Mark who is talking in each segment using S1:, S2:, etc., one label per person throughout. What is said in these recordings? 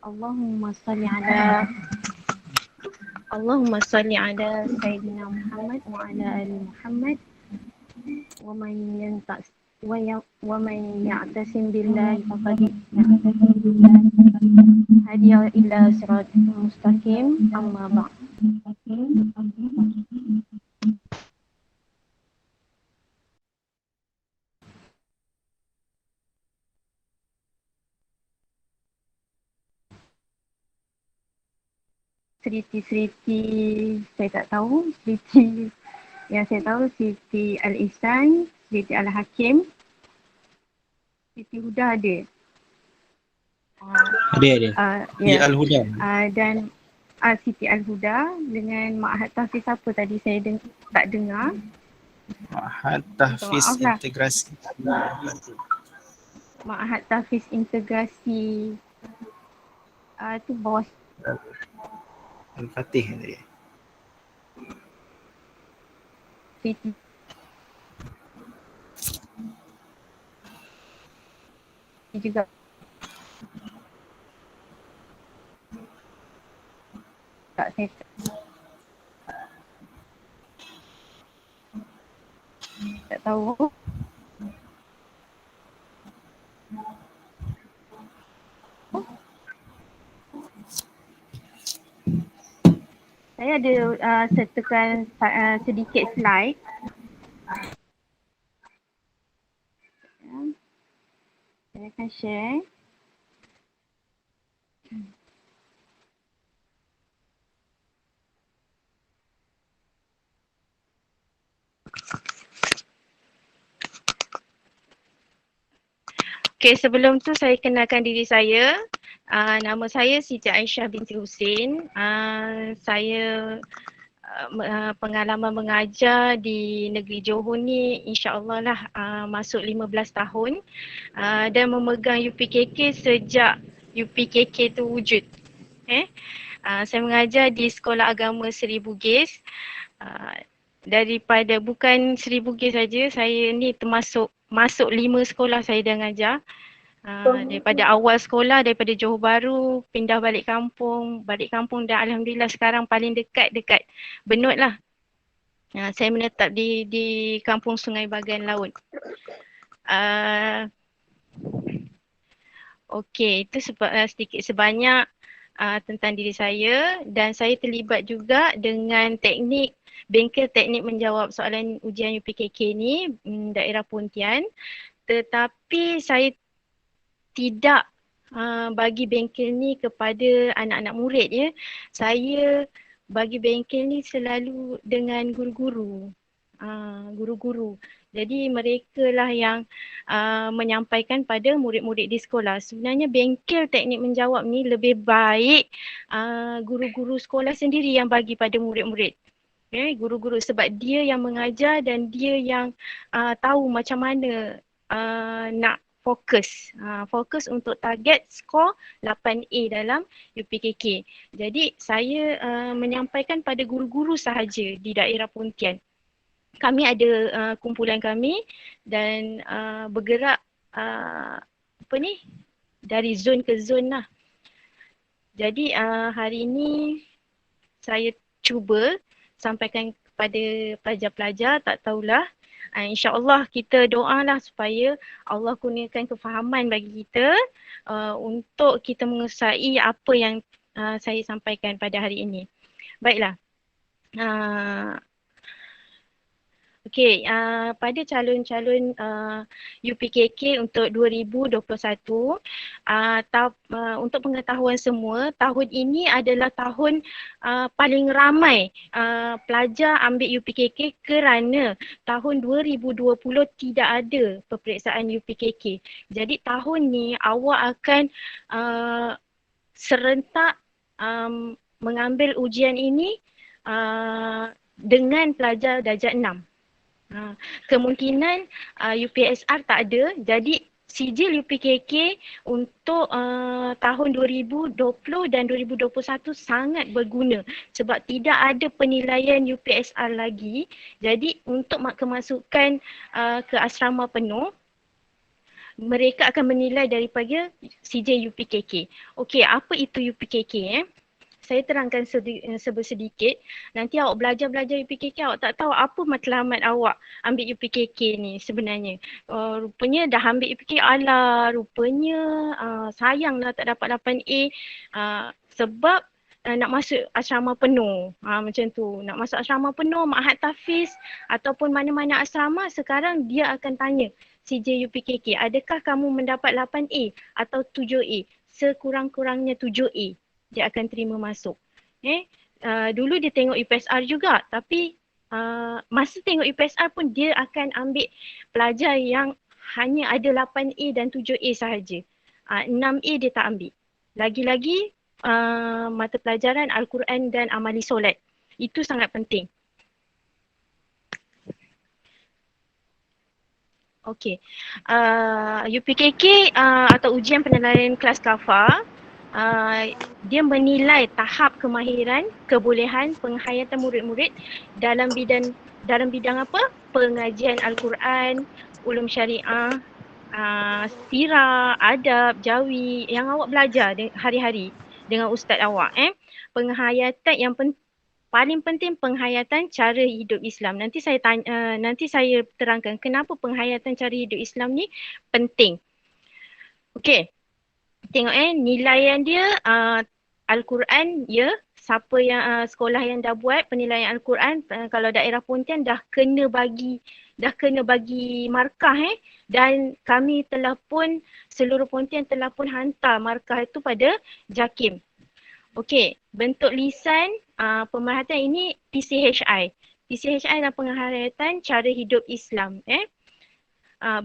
S1: Allahumma salli ala Allahumma salli ala Sayyidina Muhammad wa ala ali Muhammad wa man yantas wa man ya'tasim billahi faqad hadiya ila siratal mustaqim amma ba'd. Seriti-seriti saya tak tahu, seriti yang saya tahu Siti Al-Ihsan, Siti Al-Hakim, Siti Huda ada.
S2: Ada. Di
S1: Ya.
S2: Al-Huda.
S1: Dan Siti Al-Huda dengan Mak Tahfiz apa tadi saya tak dengar.
S2: Ma'had Tahfiz
S1: Maaf lah.
S2: Integrasi.
S1: Mak Tahfiz Integrasi tu bawah
S2: Al-Fatih tadi.
S1: Siti juga. Tak saya tak tahu. Saya ada sertakan sedikit slide. Saya akan share. Okay, sebelum tu saya kenalkan diri saya. Nama saya Siti Aisyah binti Husin. Saya pengalaman mengajar di negeri Johor ni insya-Allah lah masuk 15 tahun dan memegang UPKK sejak UPKK tu wujud. Saya mengajar di Sekolah Agama Seri Bugis. Daripada bukan Seri Bugis saja, saya ni termasuk masuk 5 sekolah saya dah mengajar. Daripada awal sekolah, daripada Johor Bahru, pindah balik kampung dan alhamdulillah sekarang paling dekat Benut lah. Saya menetap di kampung Sungai Bagan Laut. Okey, itu sedikit sebanyak tentang diri saya, dan saya terlibat juga dengan bengkel teknik menjawab soalan ujian UPKK ni daerah Pontian, tetapi saya tidak bagi bengkel ni kepada anak-anak murid ya. Saya bagi bengkel ni selalu dengan guru-guru. Jadi mereka lah yang menyampaikan pada murid-murid di sekolah. Sebenarnya bengkel teknik menjawab ni lebih baik guru-guru sekolah sendiri yang bagi pada murid-murid. Guru-guru, sebab dia yang mengajar dan dia yang tahu macam mana nak fokus untuk target skor 8A dalam UPKK. Jadi saya menyampaikan pada guru-guru sahaja di daerah Pontian. Kami ada kumpulan kami dan bergerak dari zon ke zon lah. Jadi hari ini saya cuba sampaikan kepada pelajar-pelajar, tak tahulah. InsyaAllah kita doalah supaya Allah kurniakan kefahaman bagi kita untuk kita menguasai apa yang saya sampaikan pada hari ini. Baiklah. Okey, pada calon-calon UPKK untuk 2021, untuk pengetahuan semua, tahun ini adalah tahun paling ramai pelajar ambil UPKK kerana tahun 2020 tidak ada peperiksaan UPKK. Jadi tahun ni awak akan serentak mengambil ujian ini dengan pelajar darjah 6. Kemungkinan UPSR tak ada, jadi sijil UPKK untuk tahun 2020 dan 2021 sangat berguna sebab tidak ada penilaian UPSR lagi. Jadi untuk kemasukan ke asrama penuh mereka akan menilai daripada CJ UPKK. Okey, apa itu UPKK? Saya terangkan sedikit. Nanti awak belajar UPKK, awak tak tahu apa matlamat awak ambil UPKK ni sebenarnya. Rupanya dah ambil UPKK, alah rupanya sayanglah tak dapat 8A sebab nak masuk asrama penuh. Macam tu. Nak masuk asrama penuh, Ma'had Tahfiz ataupun mana-mana asrama, sekarang dia akan tanya CJ UPKK, adakah kamu mendapat 8A atau 7A? Sekurang-kurangnya 7A. Dia akan terima masuk. Dulu dia tengok UPSR juga, tapi masa tengok UPSR pun dia akan ambil pelajar yang hanya ada 8A dan 7A sahaja. 6A dia tak ambil. Lagi-lagi mata pelajaran Al-Quran dan amali solat. Itu sangat penting. Okey. UPKK atau ujian penilaian kelas kafar, dia menilai tahap kemahiran, kebolehan, penghayatan murid-murid dalam bidang apa? Pengajian Al-Quran, ulum syariah, sirah, adab, jawi yang awak belajar hari-hari dengan ustaz awak. Penghayatan yang paling penting, penghayatan cara hidup Islam. Nanti saya terangkan kenapa penghayatan cara hidup Islam ni penting. Okey. Tengok nilaian dia Al-Quran, ya. Siapa yang sekolah yang dah buat penilaian Al-Quran, kalau daerah Pontian dah kena bagi markah dan kami telah pun, seluruh Pontian telah pun hantar markah itu pada JAKIM. Okey, bentuk lisan pemerhatian ini PCHI. PCHI adalah penghayatan cara hidup Islam.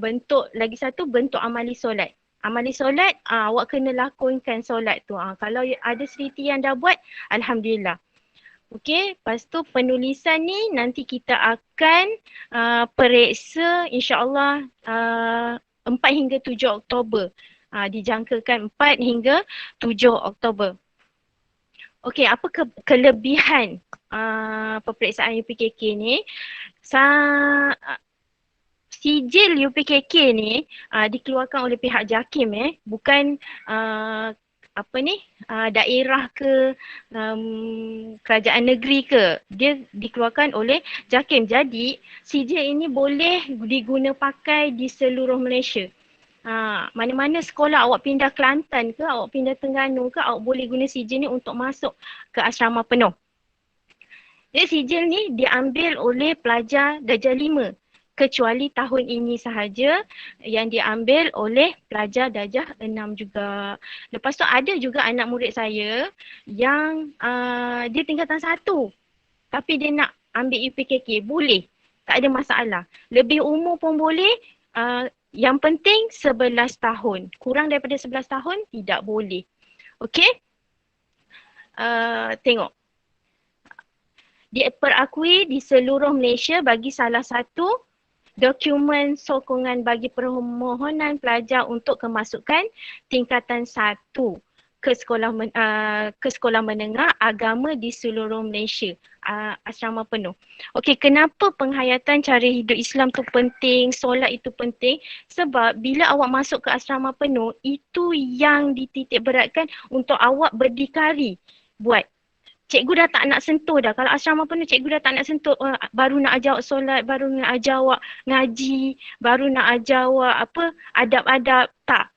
S1: Bentuk lagi satu, bentuk amali solat. Amali solat, awak kena lakonkan solat tu. Kalau ada seriti yang dah buat, alhamdulillah. Okey, lepas tu penulisan ni nanti kita akan periksa insya-Allah 4 hingga 7 Oktober. Dijangkakan 4 hingga 7 Oktober. Okey, apa kelebihan peperiksaan UPKK ni? Sijil UPKK ni dikeluarkan oleh pihak JAKIM, bukan daerah ke kerajaan negeri ke. Dia dikeluarkan oleh JAKIM. Jadi sijil ini boleh diguna pakai di seluruh Malaysia. Mana-mana sekolah awak pindah Kelantan ke, awak pindah Terengganu ke, awak boleh guna sijil ni untuk masuk ke asrama penuh. Jadi sijil ni diambil oleh pelajar darjah 5 kecuali tahun ini sahaja yang diambil oleh pelajar darjah 6 juga. Lepas tu ada juga anak murid saya yang dia tingkatan 1 tapi dia nak ambil UPKK, boleh. Tak ada masalah. Lebih umur pun boleh. Yang penting 11 tahun. Kurang daripada 11 tahun tidak boleh. Okey? Tengok. Diperakui di seluruh Malaysia bagi salah satu dokumen sokongan bagi permohonan pelajar untuk kemasukan tingkatan 1 ke sekolah menengah agama di seluruh Malaysia, asrama penuh. Okey, kenapa penghayatan cara hidup Islam tu penting, solat itu penting? Sebab bila awak masuk ke asrama penuh, itu yang dititik beratkan untuk awak berdikari buat. Cikgu dah tak nak sentuh dah. Kalau asrama penuh, cikgu dah tak nak sentuh. Baru nak ajar awak solat, baru nak ajar awak ngaji, baru nak ajar awak adab-adab. Tak.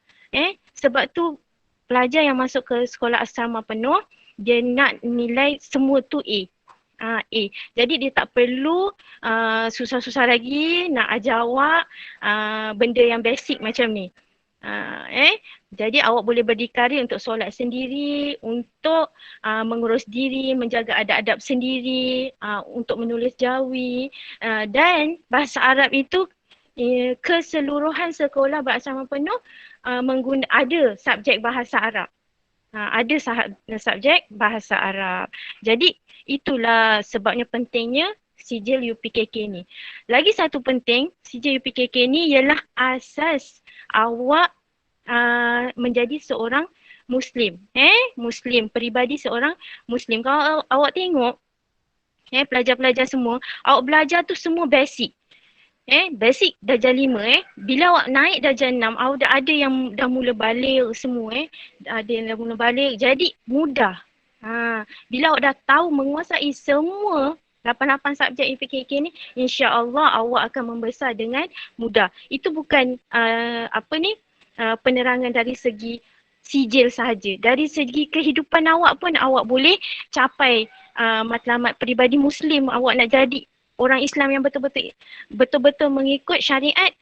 S1: Sebab tu pelajar yang masuk ke sekolah asrama penuh, dia nak nilai semua tu A. A. Jadi dia tak perlu susah-susah lagi nak ajar awak benda yang basic macam ni. Jadi awak boleh berdikari untuk solat sendiri, untuk mengurus diri, menjaga adab-adab sendiri, untuk menulis jawi, dan bahasa Arab itu keseluruhan sekolah berasrama penuh ada subjek bahasa Arab. Ada subjek bahasa Arab. Jadi itulah sebabnya pentingnya sijil UPKK ni. Lagi satu penting, sijil UPKK ni ialah asas awak menjadi seorang Muslim. Muslim, peribadi seorang Muslim. Kalau awak tengok, pelajar-pelajar semua, awak belajar tu semua basic. Basic darjah 5 bila awak naik darjah 6, awak dah ada yang dah mula balik semua ada yang dah mula balik, jadi mudah. Bila awak dah tahu menguasai semua 88 subjek UPKK ni, insya-Allah awak akan membesar dengan mudah. Itu bukan penerangan dari segi sijil sahaja. Dari segi kehidupan awak pun awak boleh capai matlamat peribadi Muslim. Awak nak jadi orang Islam yang betul-betul mengikut syariat,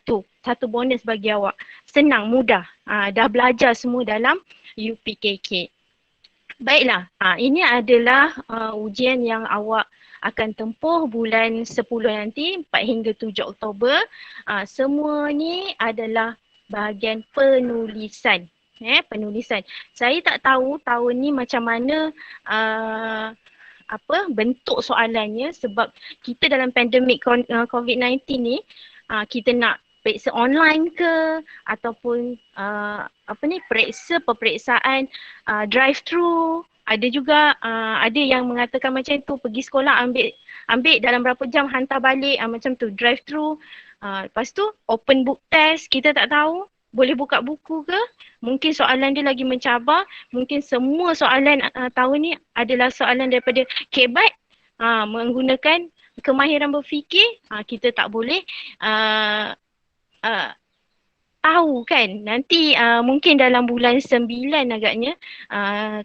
S1: tu satu bonus bagi awak. Senang, mudah. Dah belajar semua dalam UPKK. Baiklah, ini adalah ujian yang awak akan tempuh bulan 10 nanti, 4 hingga 7 Oktober. Semua ni adalah bahagian penulisan. Penulisan. Saya tak tahu tahun ni macam mana bentuk soalannya, sebab kita dalam pandemik COVID-19 ni, kita nak periksa online ke ataupun peperiksaan drive-thru. Ada juga ada yang mengatakan macam tu, pergi sekolah ambil dalam berapa jam hantar balik, macam tu drive-thru. Lepas tu open book test, kita tak tahu boleh buka buku ke, mungkin soalan dia lagi mencabar, mungkin semua soalan tahun ni adalah soalan daripada KBAT, menggunakan kemahiran berfikir. Kita tak boleh tahu kan, nanti mungkin dalam bulan 9 agaknya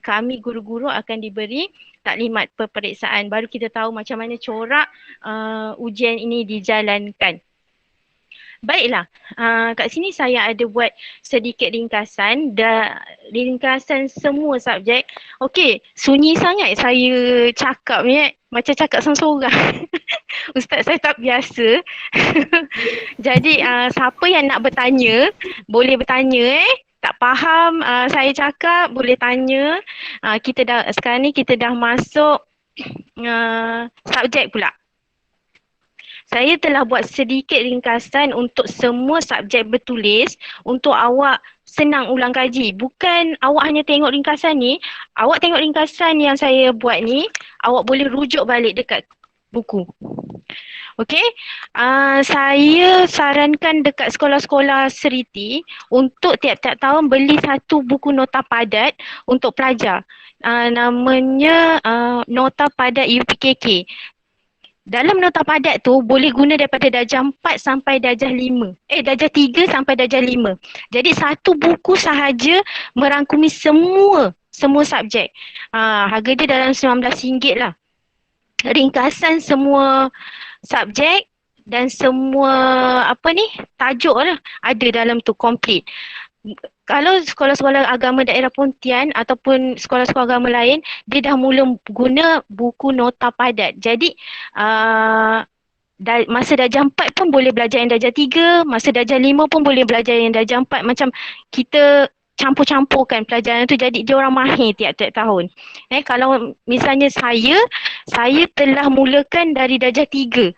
S1: kami guru-guru akan diberi taklimat peperiksaan, baru kita tahu macam mana corak ujian ini dijalankan. Baiklah, kat sini saya ada buat sedikit ringkasan, ringkasan semua subjek. Okey, sunyi sangat saya cakap ni, macam cakap seorang-seorang. Ustaz saya tak biasa. Jadi siapa yang nak bertanya, boleh bertanya tak faham saya cakap, boleh tanya. Sekarang ni kita dah masuk subjek pula. Saya telah buat sedikit ringkasan untuk semua subjek bertulis untuk awak senang ulang kaji. Bukan awak hanya tengok ringkasan ni, awak tengok ringkasan yang saya buat ni, awak boleh rujuk balik dekat buku. Okey, saya sarankan dekat sekolah-sekolah seriti untuk tiap-tiap tahun beli satu buku nota padat untuk pelajar. Namanya nota padat UPKK. Dalam nota padat tu boleh guna daripada darjah 4 sampai darjah 5. Darjah 3 sampai darjah 5. Jadi satu buku sahaja merangkumi semua subjek. Harga dia dalam RM19 lah. Ringkasan semua subjek dan semua tajuk lah ada dalam tu, komplit. Kalau sekolah-sekolah agama daerah Pontian ataupun sekolah-sekolah agama lain, dia dah mula guna buku nota padat. Jadi masa darjah 4 pun boleh belajar yang darjah 3, masa darjah 5 pun boleh belajar yang darjah 4. Macam kita campur-campurkan pelajaran tu, jadi dia orang mahir tiap-tiap tahun. Kalau misalnya saya telah mulakan dari darjah 3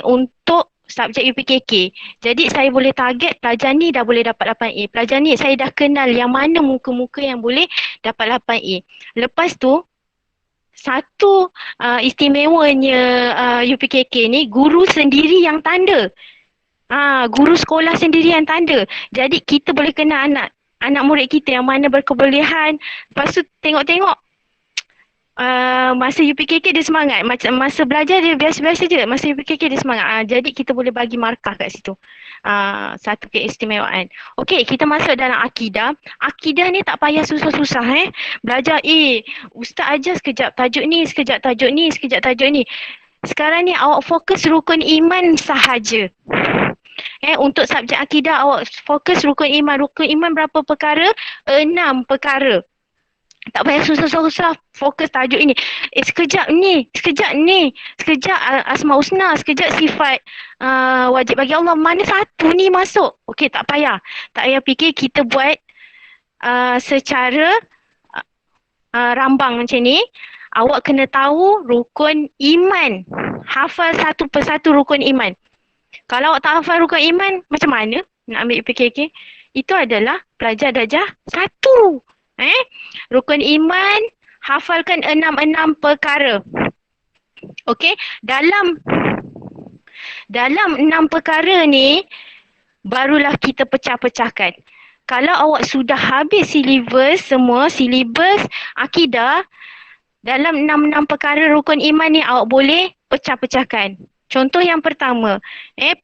S1: untuk subjek UPKK. Jadi saya boleh target pelajar ni dah boleh dapat 8A. Pelajar ni saya dah kenal yang mana muka-muka yang boleh dapat 8A. Lepas tu, satu istimewanya UPKK ni, guru sendiri yang tanda. Guru sekolah sendiri yang tanda. Jadi kita boleh kenal anak murid kita yang mana berkebolehan. Lepas tu tengok-tengok masa UPKK dia semangat, macam masa belajar dia biasa-biasa je, masa UPKK dia semangat. Jadi kita boleh bagi markah kat situ. Satu keistimewaan. Okey, kita masuk dalam akidah. Akidah ni tak payah susah-susah belajar ustaz ajar sekejap tajuk ni, sekejap tajuk ni, sekejap tajuk ni. Sekarang ni awak fokus rukun iman sahaja. Untuk subjek akidah awak fokus rukun iman. Rukun iman berapa perkara? 6 perkara. Tak payah susah-susah fokus tajuk ini. Sekejap ni, sekejap asma husna, sekejap sifat wajib bagi Allah. Mana satu ni masuk? Okey, tak payah. Tak payah fikir, kita buat secara rambang macam ni. Awak kena tahu rukun iman. Hafal satu persatu rukun iman. Kalau awak tak hafal rukun iman, macam mana nak ambil UPKK? Itu adalah pelajar darjah 1. Rukun iman, hafalkan 6 perkara. Okey, dalam Dalam 6 perkara ni, barulah kita pecah-pecahkan. Kalau awak sudah habis silibus akidah, dalam 6 perkara rukun iman ni awak boleh pecah-pecahkan. Contoh yang pertama,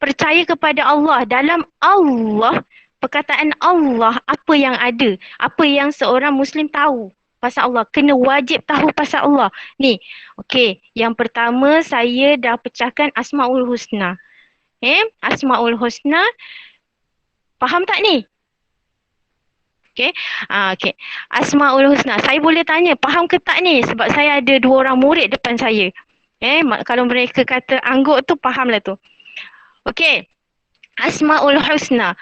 S1: percaya kepada Allah. Dalam Allah, perkataan Allah, apa yang ada, apa yang seorang Muslim tahu pasal Allah, kena wajib tahu pasal Allah. Ni, okey, yang pertama saya dah pecahkan Asmaul Husna. Asmaul Husna, faham tak ni? Okey. Okey. Asmaul Husna. Saya boleh tanya, faham ke tak ni? Sebab saya ada 2 orang murid depan saya. Kalau mereka kata angguk tu, fahamlah tu. Okey. Asmaul Husna.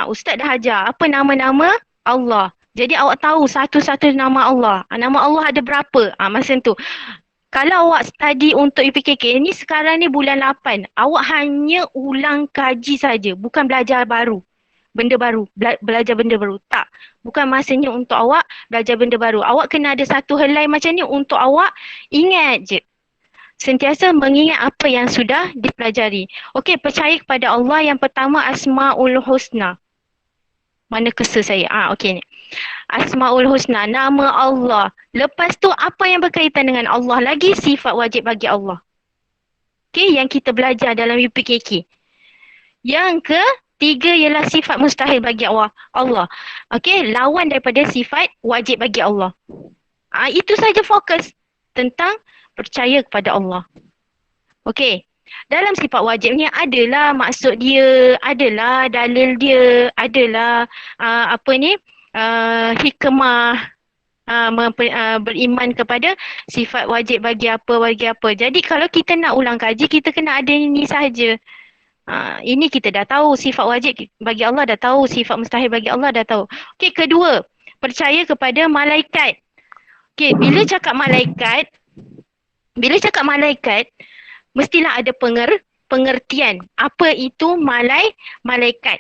S1: Ustaz dah ajar apa nama-nama Allah. Jadi awak tahu satu-satu nama Allah. Nama Allah ada berapa? Macam tu. Kalau awak study untuk UPKK ni sekarang ni bulan 8, awak hanya ulang kaji saja, bukan belajar baru. Benda baru, belajar benda baru. Tak. Bukan masanya untuk awak belajar benda baru. Awak kena ada satu helai macam ni untuk awak ingat je. Sentiasa mengingat apa yang sudah dipelajari. Okey, percaya kepada Allah yang pertama Asmaul Husna. Mana kesa saya? Okey ni. Asmaul Husna, nama Allah. Lepas tu apa yang berkaitan dengan Allah lagi? Sifat wajib bagi Allah. Okey, yang kita belajar dalam UPKK. Yang ketiga ialah sifat mustahil bagi Allah. Okey, lawan daripada sifat wajib bagi Allah. Itu saja fokus tentang percaya kepada Allah. Okey. Dalam sifat wajib ni adalah maksud dia, adalah dalil dia, adalah hikmah beriman kepada sifat wajib bagi apa. Jadi kalau kita nak ulang kaji, kita kena ada ini sahaja. Ini kita dah tahu sifat wajib bagi Allah, dah tahu sifat mustahil bagi Allah, dah tahu. Okey, kedua, percaya kepada malaikat. Okey, bila cakap malaikat, mestilah ada pengertian. Apa itu malaikat?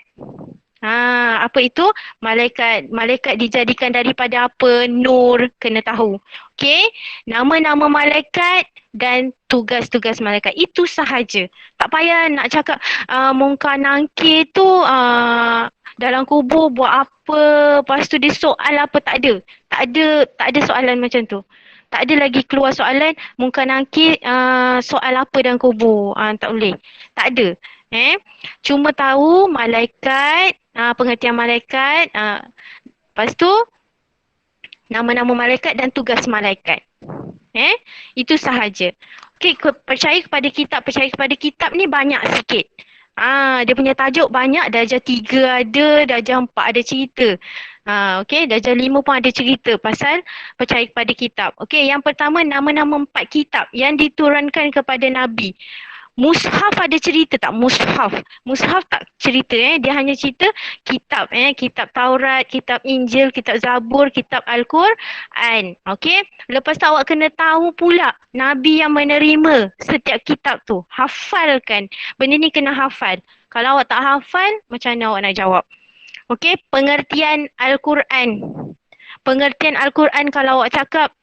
S1: Apa itu malaikat? Malaikat dijadikan daripada apa? Nur, kena tahu. Okey, nama-nama malaikat dan tugas-tugas malaikat. Itu sahaja. Tak payah nak cakap Munkar Nakir tu dalam kubur buat apa, lepas tu dia soal apa, tak ada. Tak ada soalan macam tu. Tak ada lagi keluar soalan Munkar Nakir soal apa dalam kubur. Tak boleh. Tak ada. Cuma tahu malaikat, pengertian malaikat, lepas tu nama-nama malaikat dan tugas malaikat. Itu sahaja. Okey, percaya kepada kitab ni banyak sikit. Dia punya tajuk banyak, darjah 3 ada, darjah 4 ada cerita. Okey, darjah 5 pun ada cerita pasal percaya kepada kitab. Okey, yang pertama nama-nama 4 kitab yang diturunkan kepada Nabi. Mushaf ada cerita tak? Mushaf tak cerita. Dia hanya cerita kitab. Kitab Taurat, kitab Injil, kitab Zabur, kitab Al-Quran. Okey. Lepas tu awak kena tahu pula Nabi yang menerima setiap kitab tu. Hafalkan. Benda ni kena hafal. Kalau awak tak hafal, macam mana awak nak jawab? Okey. Pengertian Al-Quran. Pengertian Al-Quran kalau awak cakap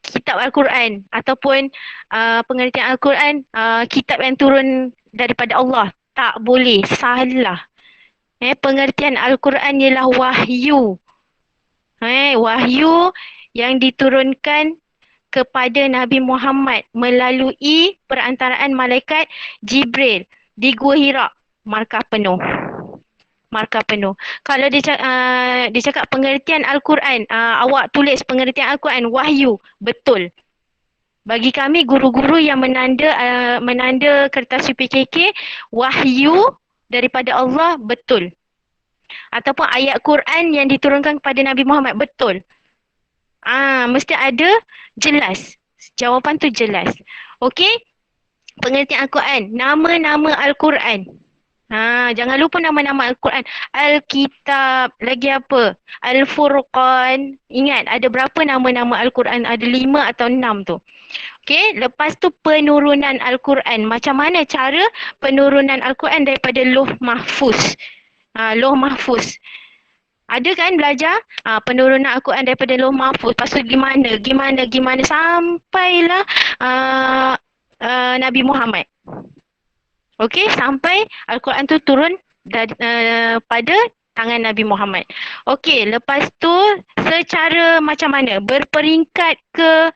S1: kitab Al-Quran ataupun pengertian Al-Quran kitab yang turun daripada Allah. Tak boleh, salah. Pengertian Al-Quran ialah wahyu. Wahyu yang diturunkan kepada Nabi Muhammad melalui perantaraan malaikat Jibril di Gua Hira. Markah penuh. Kalau dia cakap pengertian Al-Quran, awak tulis pengertian Al-Quran, wahyu, betul. Bagi kami guru-guru yang menanda kertas UPKK, wahyu daripada Allah, betul. Ataupun ayat Quran yang diturunkan kepada Nabi Muhammad, betul. Mesti ada jelas. Jawapan tu jelas. Okey? Pengertian Al-Quran, nama-nama Al-Quran. Jangan lupa nama-nama Al-Quran. Al-Kitab, lagi apa? Al-Furqan. Ingat, ada berapa nama-nama Al-Quran? Ada 5 atau 6 tu. Okey, lepas tu penurunan Al-Quran. Macam mana cara penurunan Al-Quran daripada Lauh Mahfuz? Lauh Mahfuz. Ada kan belajar penurunan Al-Quran daripada Lauh Mahfuz. Lepas tu gimana sampailah Nabi Muhammad. Okey, sampai Al-Quran tu turun pada tangan Nabi Muhammad. Okey, lepas tu secara macam mana? Berperingkat ke?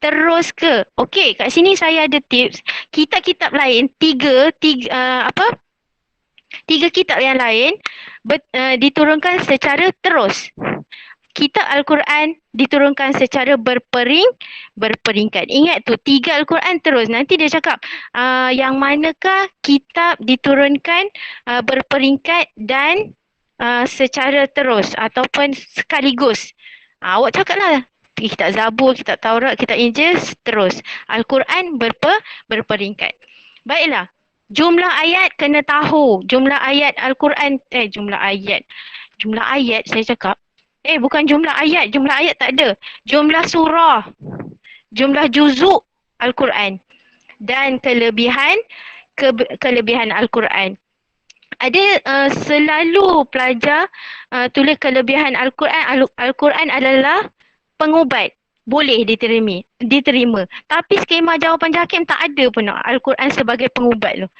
S1: Terus ke? Okey, kat sini saya ada tips. Kitab-kitab lain, tiga kitab yang lain diturunkan secara terus. Kitab Al-Quran diturunkan secara berperingkat. Ingat tu, 3 Al-Quran terus. Nanti dia cakap yang manakah kitab diturunkan berperingkat dan secara terus ataupun sekaligus. Awak cakaplah kitab Zabur, kitab Taurat, kitab Injil terus. Al-Quran berperingkat. Baiklah. Jumlah ayat kena tahu. Jumlah ayat Al-Quran, jumlah ayat saya cakap. Bukan jumlah ayat tak ada. Jumlah surah, jumlah juzuk Al-Quran dan kelebihan Al-Quran. Ada selalu pelajar tulis kelebihan Al-Quran. Al-Quran adalah pengubat. Boleh diterima. Tapi skema jawapan JAKIM tak ada pun Al-Quran sebagai pengubat tu.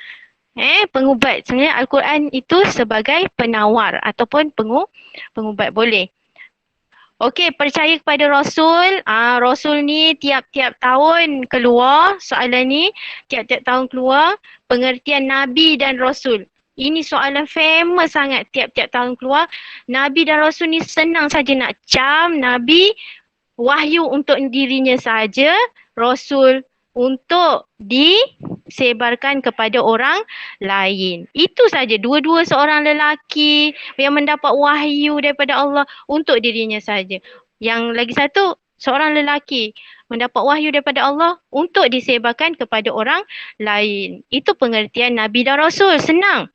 S1: Pengubat. Sebenarnya Al-Quran itu sebagai penawar ataupun pengubat. Boleh. Okey, percaya kepada Rasul. Rasul ni tiap-tiap tahun keluar. Soalan ni tiap-tiap tahun keluar. Pengertian Nabi dan Rasul. Ini soalan famous sangat tiap-tiap tahun keluar. Nabi dan Rasul ni senang saja nak cam. Nabi wahyu untuk dirinya saja. Rasul untuk disebarkan kepada orang lain. Itu saja. Dua-dua seorang lelaki yang mendapat wahyu daripada Allah untuk dirinya saja. Yang lagi satu, seorang lelaki mendapat wahyu daripada Allah untuk disebarkan kepada orang lain. Itu pengertian Nabi dan Rasul. Senang.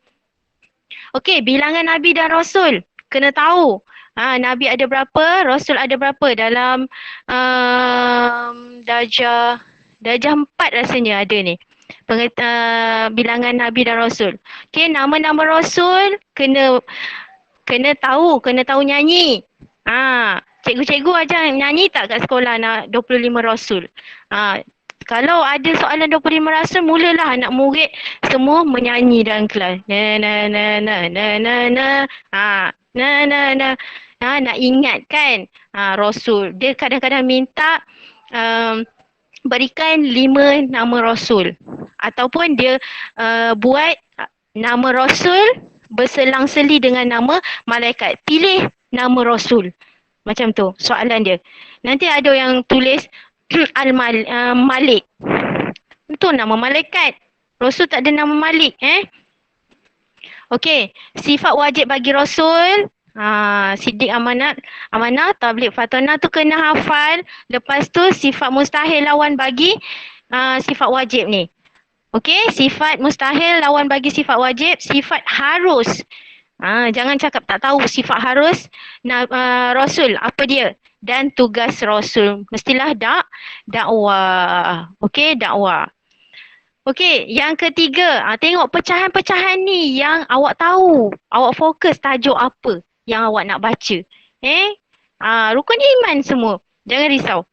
S1: Okey, bilangan Nabi dan Rasul. Kena tahu. Nabi ada berapa, Rasul ada berapa dalam darjah 4 rasanya ada ni. Bilangan Nabi dan Rasul. Okey, nama-nama Rasul kena tahu nyanyi. Cikgu-cikgu ajar nyanyi tak kat sekolah nak 25 Rasul. Kalau ada soalan 25 Rasul, mulalah anak murid semua menyanyi dalam kelas. Nak ingat kan Rasul. Dia kadang-kadang minta berikan 5 nama Rasul. Ataupun dia buat nama Rasul berselang-seli dengan nama malaikat. Pilih nama Rasul. Macam tu soalan dia. Nanti ada yang tulis Malik. Itu nama malaikat. Rasul tak ada nama Malik. Okey, sifat wajib bagi Rasul. Siddiq amanah, tabligh fatanah tu kena hafal. Lepas tu sifat mustahil lawan bagi sifat wajib ni. Okey, sifat mustahil lawan bagi sifat wajib. Sifat harus. Jangan cakap tak tahu sifat harus Rasul. Apa dia? Dan tugas Rasul. Mestilah dakwah. Okey, dakwah. Okey, yang ketiga. Tengok pecahan-pecahan ni yang awak tahu. Awak fokus tajuk apa yang awak nak baca. Rukun iman semua. Jangan risau.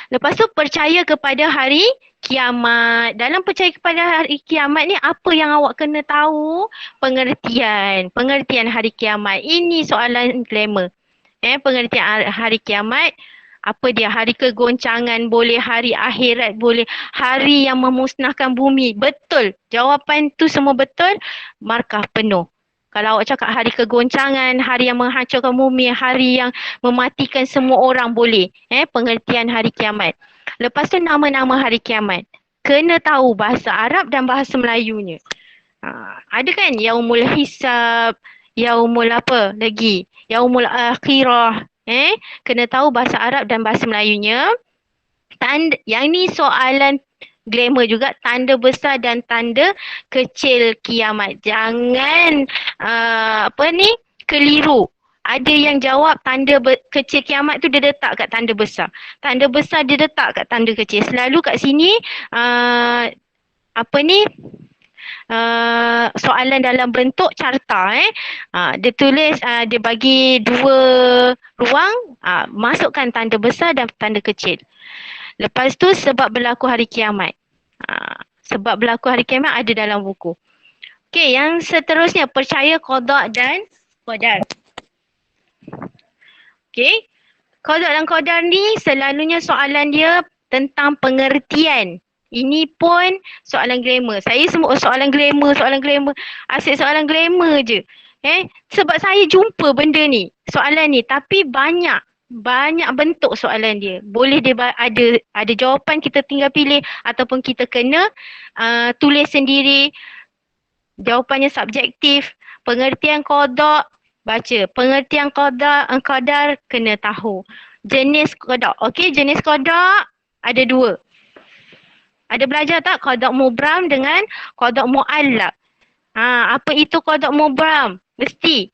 S1: Lepas tu percaya kepada hari kiamat. Dalam percaya kepada hari kiamat ni apa yang awak kena tahu? Pengertian hari kiamat. Ini soalan glamour. Pengertian hari kiamat. Apa dia? Hari kegoncangan boleh, hari akhirat boleh, hari yang memusnahkan bumi. Betul. Jawapan tu semua betul. Markah penuh. Kalau awak cakap hari kegoncangan, hari yang menghancurkan bumi, hari yang mematikan semua orang boleh. Pengertian hari kiamat. Lepas tu nama-nama hari kiamat. Kena tahu bahasa Arab dan bahasa Melayunya. Ada kan Yaumul Hisab, Yaumul apa lagi? Yaumul Akhirah. Kena tahu bahasa Arab dan bahasa Melayunya. Yang ni soalan glamour juga, tanda besar dan tanda kecil kiamat. Jangan keliru. Ada yang jawab tanda kecil kiamat tu dia letak kat tanda besar. Tanda besar dia letak kat tanda kecil. Selalu kat sini soalan dalam bentuk carta. Dia tulis, dia bagi 2 ruang, masukkan tanda besar dan tanda kecil. Lepas tu sebab berlaku hari kiamat. Sebab berlaku hari kiamat ada dalam buku. Okey, yang seterusnya percaya qada dan qadar. Okey. Qada dan qadar ni selalunya soalan dia tentang pengertian. Ini pun soalan grammar. Saya semua soalan grammar. Asyik soalan grammar je. Sebab saya jumpa benda ni, soalan ni, tapi banyak bentuk soalan dia. Boleh dia ada jawapan, kita tinggal pilih, ataupun kita kena tulis sendiri. Jawapannya subjektif. Pengertian qada, baca. Pengertian qadar kena tahu. Jenis qada. Okey, jenis qada ada 2. Ada belajar tak qada mubram dengan qada muallaq? Apa itu qada mubram? Mesti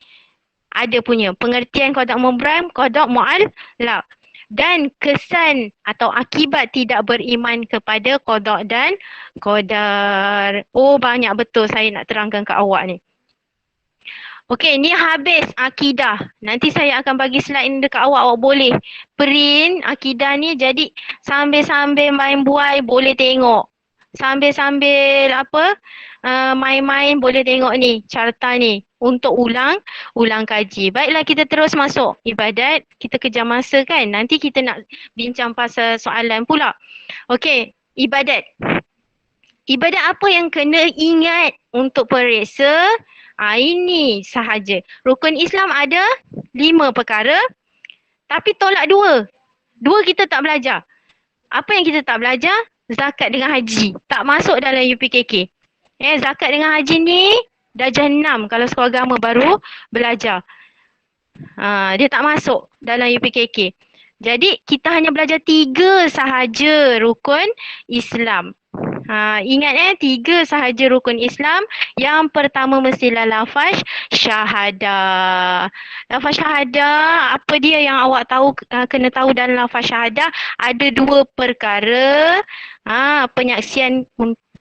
S1: ada punya pengertian qada mubram, qada muallaq. Dan kesan atau akibat tidak beriman kepada qada dan qadar. Oh, banyak betul saya nak terangkan ke awak ni. Okey, ni habis akidah. Nanti saya akan bagi slide ni dekat awak. Awak boleh print akidah ni, jadi sambil-sambil main buai boleh tengok. Sambil-sambil main-main boleh tengok ni, carta ni untuk ulang kaji. Baiklah, kita terus masuk ibadat. Kita kejar masa kan. Nanti kita nak bincang pasal soalan pula. Okey, ibadat. Ibadat apa yang kena ingat untuk periksa? Ini sahaja. Rukun Islam ada 5 perkara, tapi tolak 2. 2 kita tak belajar. Apa yang kita tak belajar? Zakat dengan haji. Tak masuk dalam UPKK. Zakat dengan haji ni darjah 6 kalau sekolah agama baru belajar. Dia tak masuk dalam UPKK. Jadi kita hanya belajar 3 sahaja rukun Islam. Ingat 3 sahaja rukun Islam. Yang pertama mestilah lafaz syahadah. Lafaz syahadah, apa dia yang awak tahu, kena tahu dalam lafaz syahadah? Ada 2 perkara. Penyaksian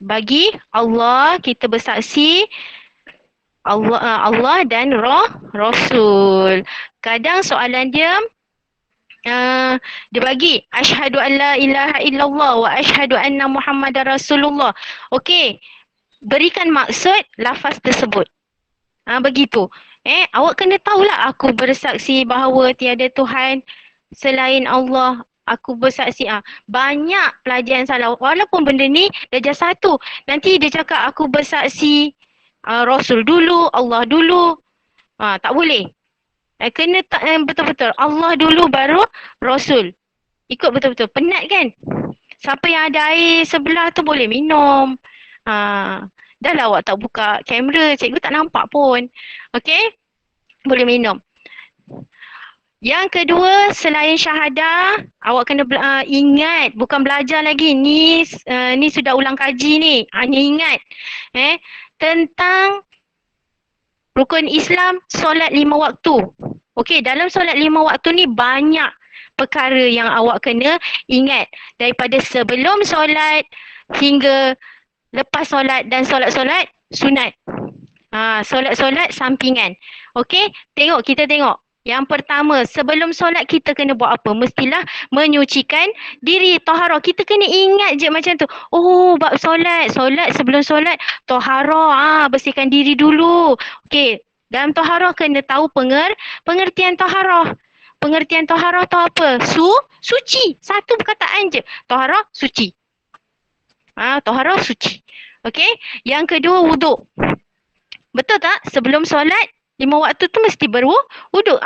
S1: bagi Allah, kita bersaksi Allah dan Rasul. Kadang soalan dia dia bagi asyhadu an la ilaha illallah wa asyhadu anna muhammadar rasulullah. Okey, berikan maksud lafaz tersebut. Begitu. Awak kena tahulah, aku bersaksi bahawa tiada Tuhan selain Allah. Aku bersaksi. Banyak pelajaran salah. Walaupun benda ni darjah 1. Nanti dia cakap aku bersaksi Rasul dulu, Allah dulu. Tak boleh. Kena betul-betul. Allah dulu baru Rasul. Ikut betul-betul. Penat kan? Siapa yang ada air sebelah tu boleh minum. Dah lah awak tak buka kamera, cikgu tak nampak pun. Okey? Boleh minum. Yang kedua, selain syahadah, awak kena ingat, bukan belajar lagi. Ni sudah ulang kaji ni. Hanya ingat. Tentang rukun Islam, solat 5 waktu. Okey, dalam solat 5 waktu ni banyak perkara yang awak kena ingat. Daripada sebelum solat hingga lepas solat dan solat-solat sunat. Solat-solat sampingan. Okey, kita tengok. Yang pertama, sebelum solat kita kena buat apa? Mestilah menyucikan diri, taharah. Kita kena ingat je macam tu. Oh, bab solat. Solat sebelum solat, taharah. Bersihkan diri dulu. Okey, dalam taharah kena tahu pengertian taharah. Pengertian taharah tu apa? Suci. Satu perkataan je. Taharah suci. Taharah suci. Okey, yang kedua wuduk. Betul tak? Sebelum solat 5 waktu tu mesti berwuduk.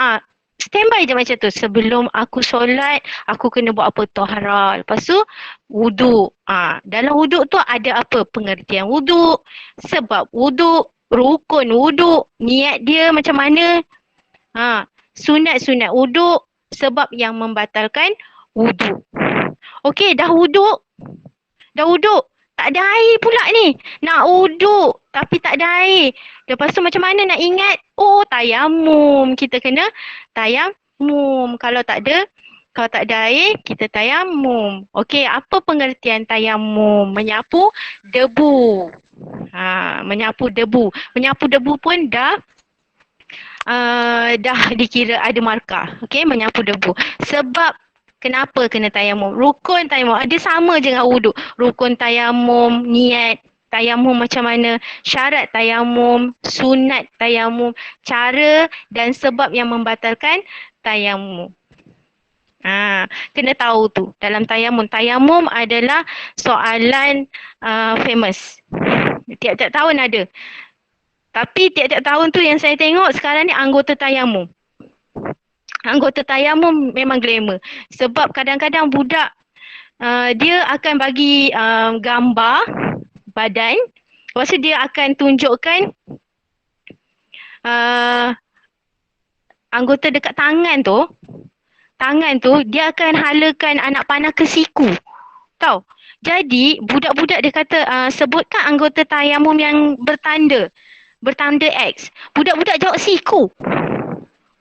S1: Standby je macam tu. Sebelum aku solat, aku kena buat apa? Taharah. Lepas tu, wuduk. Dalam wuduk tu ada apa? Pengertian wuduk. Sebab wuduk. Rukun wuduk. Niat dia macam mana? Sunat-sunat wuduk. Sebab yang membatalkan wuduk. Okey, dah wuduk. Tak ada air pula ni. Nak wuduk tapi tak ada air. Lepas tu macam mana nak ingat? Oh, tayamum. Kita kena tayamum. Kalau tak ada air, kita tayamum. Okey, apa pengertian tayamum? Menyapu debu. Menyapu debu. Menyapu debu pun dah dikira ada markah. Okey, menyapu debu. Sebab Kenapa kena tayamum? Rukun tayamum. Dia sama je dengan wuduk. Rukun tayamum, niat tayamum macam mana, syarat tayamum, sunat tayamum, cara dan sebab yang membatalkan tayamum. Kena tahu tu. Dalam tayamum. Tayamum adalah soalan famous. Tiap-tiap tahun ada. Tapi tiap-tiap tahun tu yang saya tengok sekarang ni anggota tayamum. Anggota tayamum memang glamour. Sebab kadang-kadang budak dia akan bagi gambar badan. Lepas tu dia akan tunjukkan anggota dekat tangan tu. Tangan tu dia akan halakan anak panah ke siku. Tahu? Jadi budak-budak dia kata sebutkan anggota tayamum yang bertanda. Bertanda X. Budak-budak jawab siku.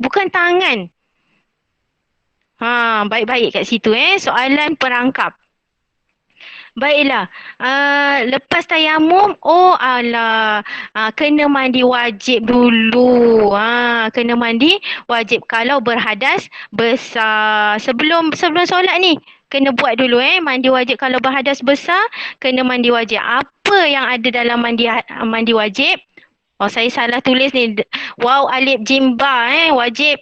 S1: Bukan tangan. Baik-baik kat situ soalan perangkap. Baiklah, lepas tayamum, kena mandi wajib dulu. Kena mandi wajib kalau berhadas besar. Sebelum solat ni, kena buat dulu mandi wajib kalau berhadas besar, kena mandi wajib. Apa yang ada dalam mandi wajib? Saya salah tulis ni. Waw, alif, jim, ba, wajib.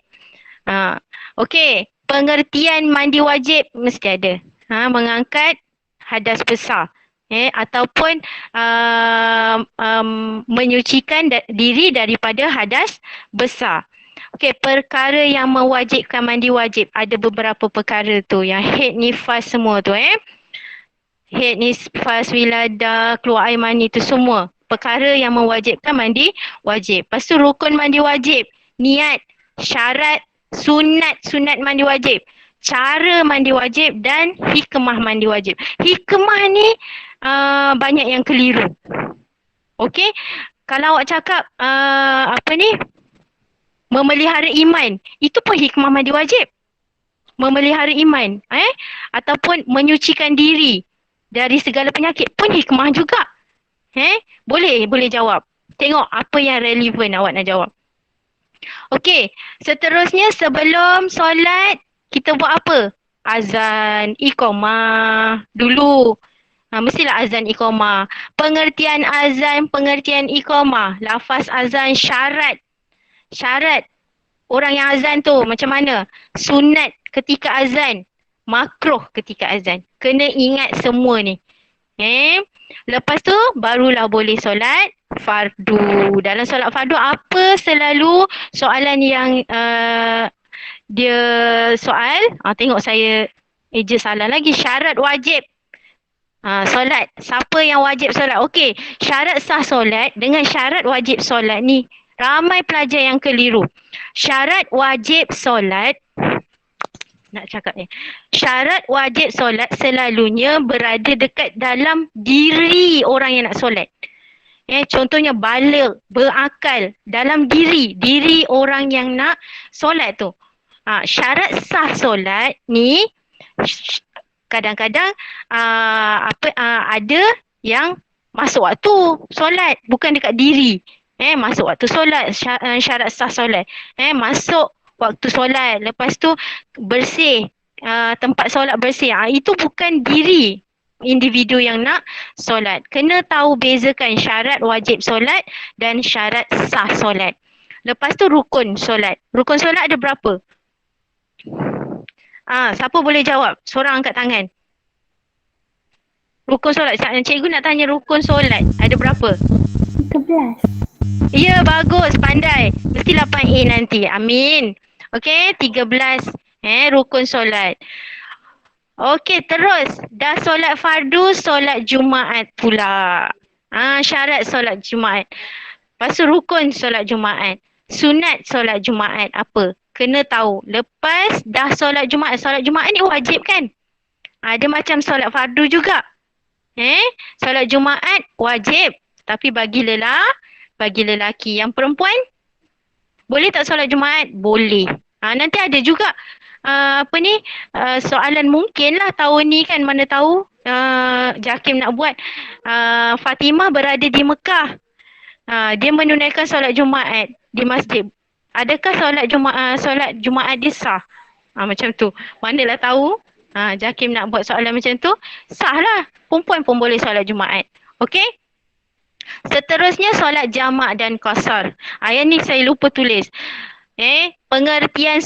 S1: Okey, pengertian mandi wajib mesti ada. Mengangkat hadas besar. Ataupun menyucikan diri daripada hadas besar. Okey, perkara yang mewajibkan mandi wajib. Ada beberapa perkara tu yang haid, nifas semua tu Haid, nifas, wiladah, keluar air mani tu semua. Perkara yang mewajibkan mandi wajib. Lepas tu rukun mandi wajib. Niat, syarat, sunat mandi wajib. Cara mandi wajib dan hikmah mandi wajib. Hikmah ni banyak yang keliru. Okey? Kalau awak cakap memelihara iman, itu pun hikmah mandi wajib. Memelihara iman, ataupun menyucikan diri dari segala penyakit pun hikmah juga. Boleh jawab. Tengok apa yang relevan awak nak jawab. Okey, seterusnya sebelum solat kita buat apa? Azan, iqamah dulu. Mestilah azan, iqamah. Pengertian azan, pengertian iqamah. Lafaz azan, syarat. Syarat orang yang azan tu macam mana? Sunat ketika azan. Makruh ketika azan. Kena ingat semua ni. Lepas tu barulah boleh solat fardu. Dalam solat fardu apa selalu soalan yang dia soal, tengok saya eja salah lagi, syarat wajib solat. Siapa yang wajib solat? Okey, syarat sah solat dengan syarat wajib solat ni ramai pelajar yang keliru. Syarat wajib solat, nak cakap ni, syarat wajib solat selalunya berada dekat dalam diri orang yang nak solat. Contohnya baligh, berakal, dalam diri orang yang nak solat tu. Syarat sah solat ni kadang-kadang ada yang masuk waktu solat, bukan dekat diri. Masuk waktu solat, syarat sah solat. Masuk waktu solat, lepas tu bersih, tempat solat bersih. Itu bukan diri individu yang nak solat. Kena tahu bezakan syarat wajib solat dan syarat sah solat. Lepas tu rukun solat. Rukun solat ada berapa? Siapa boleh jawab? Seorang angkat tangan. Rukun solat. Cikgu nak tanya rukun solat. Ada berapa?
S3: 13.
S1: Ya, bagus. Pandai. Mesti 8A nanti. Amin. Okey, 13. Rukun solat. Okey, terus. Dah solat fardu, solat Jumaat pula. Syarat solat Jumaat. Lepas tu rukun solat Jumaat. Sunat solat Jumaat apa? Kena tahu. Lepas dah solat Jumaat ni wajib kan? Dia macam solat fardu juga. Solat Jumaat wajib. Tapi bagi lelaki. Yang perempuan, boleh tak solat Jumaat? Boleh. Nanti ada juga soalan mungkin lah tahun ni kan, mana tahu JAKIM nak buat. Fatimah berada di Mekah. Dia menunaikan solat Jumaat di masjid. Adakah solat Jumaat dia sah? Macam tu. Manalah tahu Jakim nak buat soalan macam tu. Sahlah. Perempuan pun boleh solat Jumaat. Okey? Seterusnya solat jamak dan qasar. Yang ni saya lupa tulis. Pengertian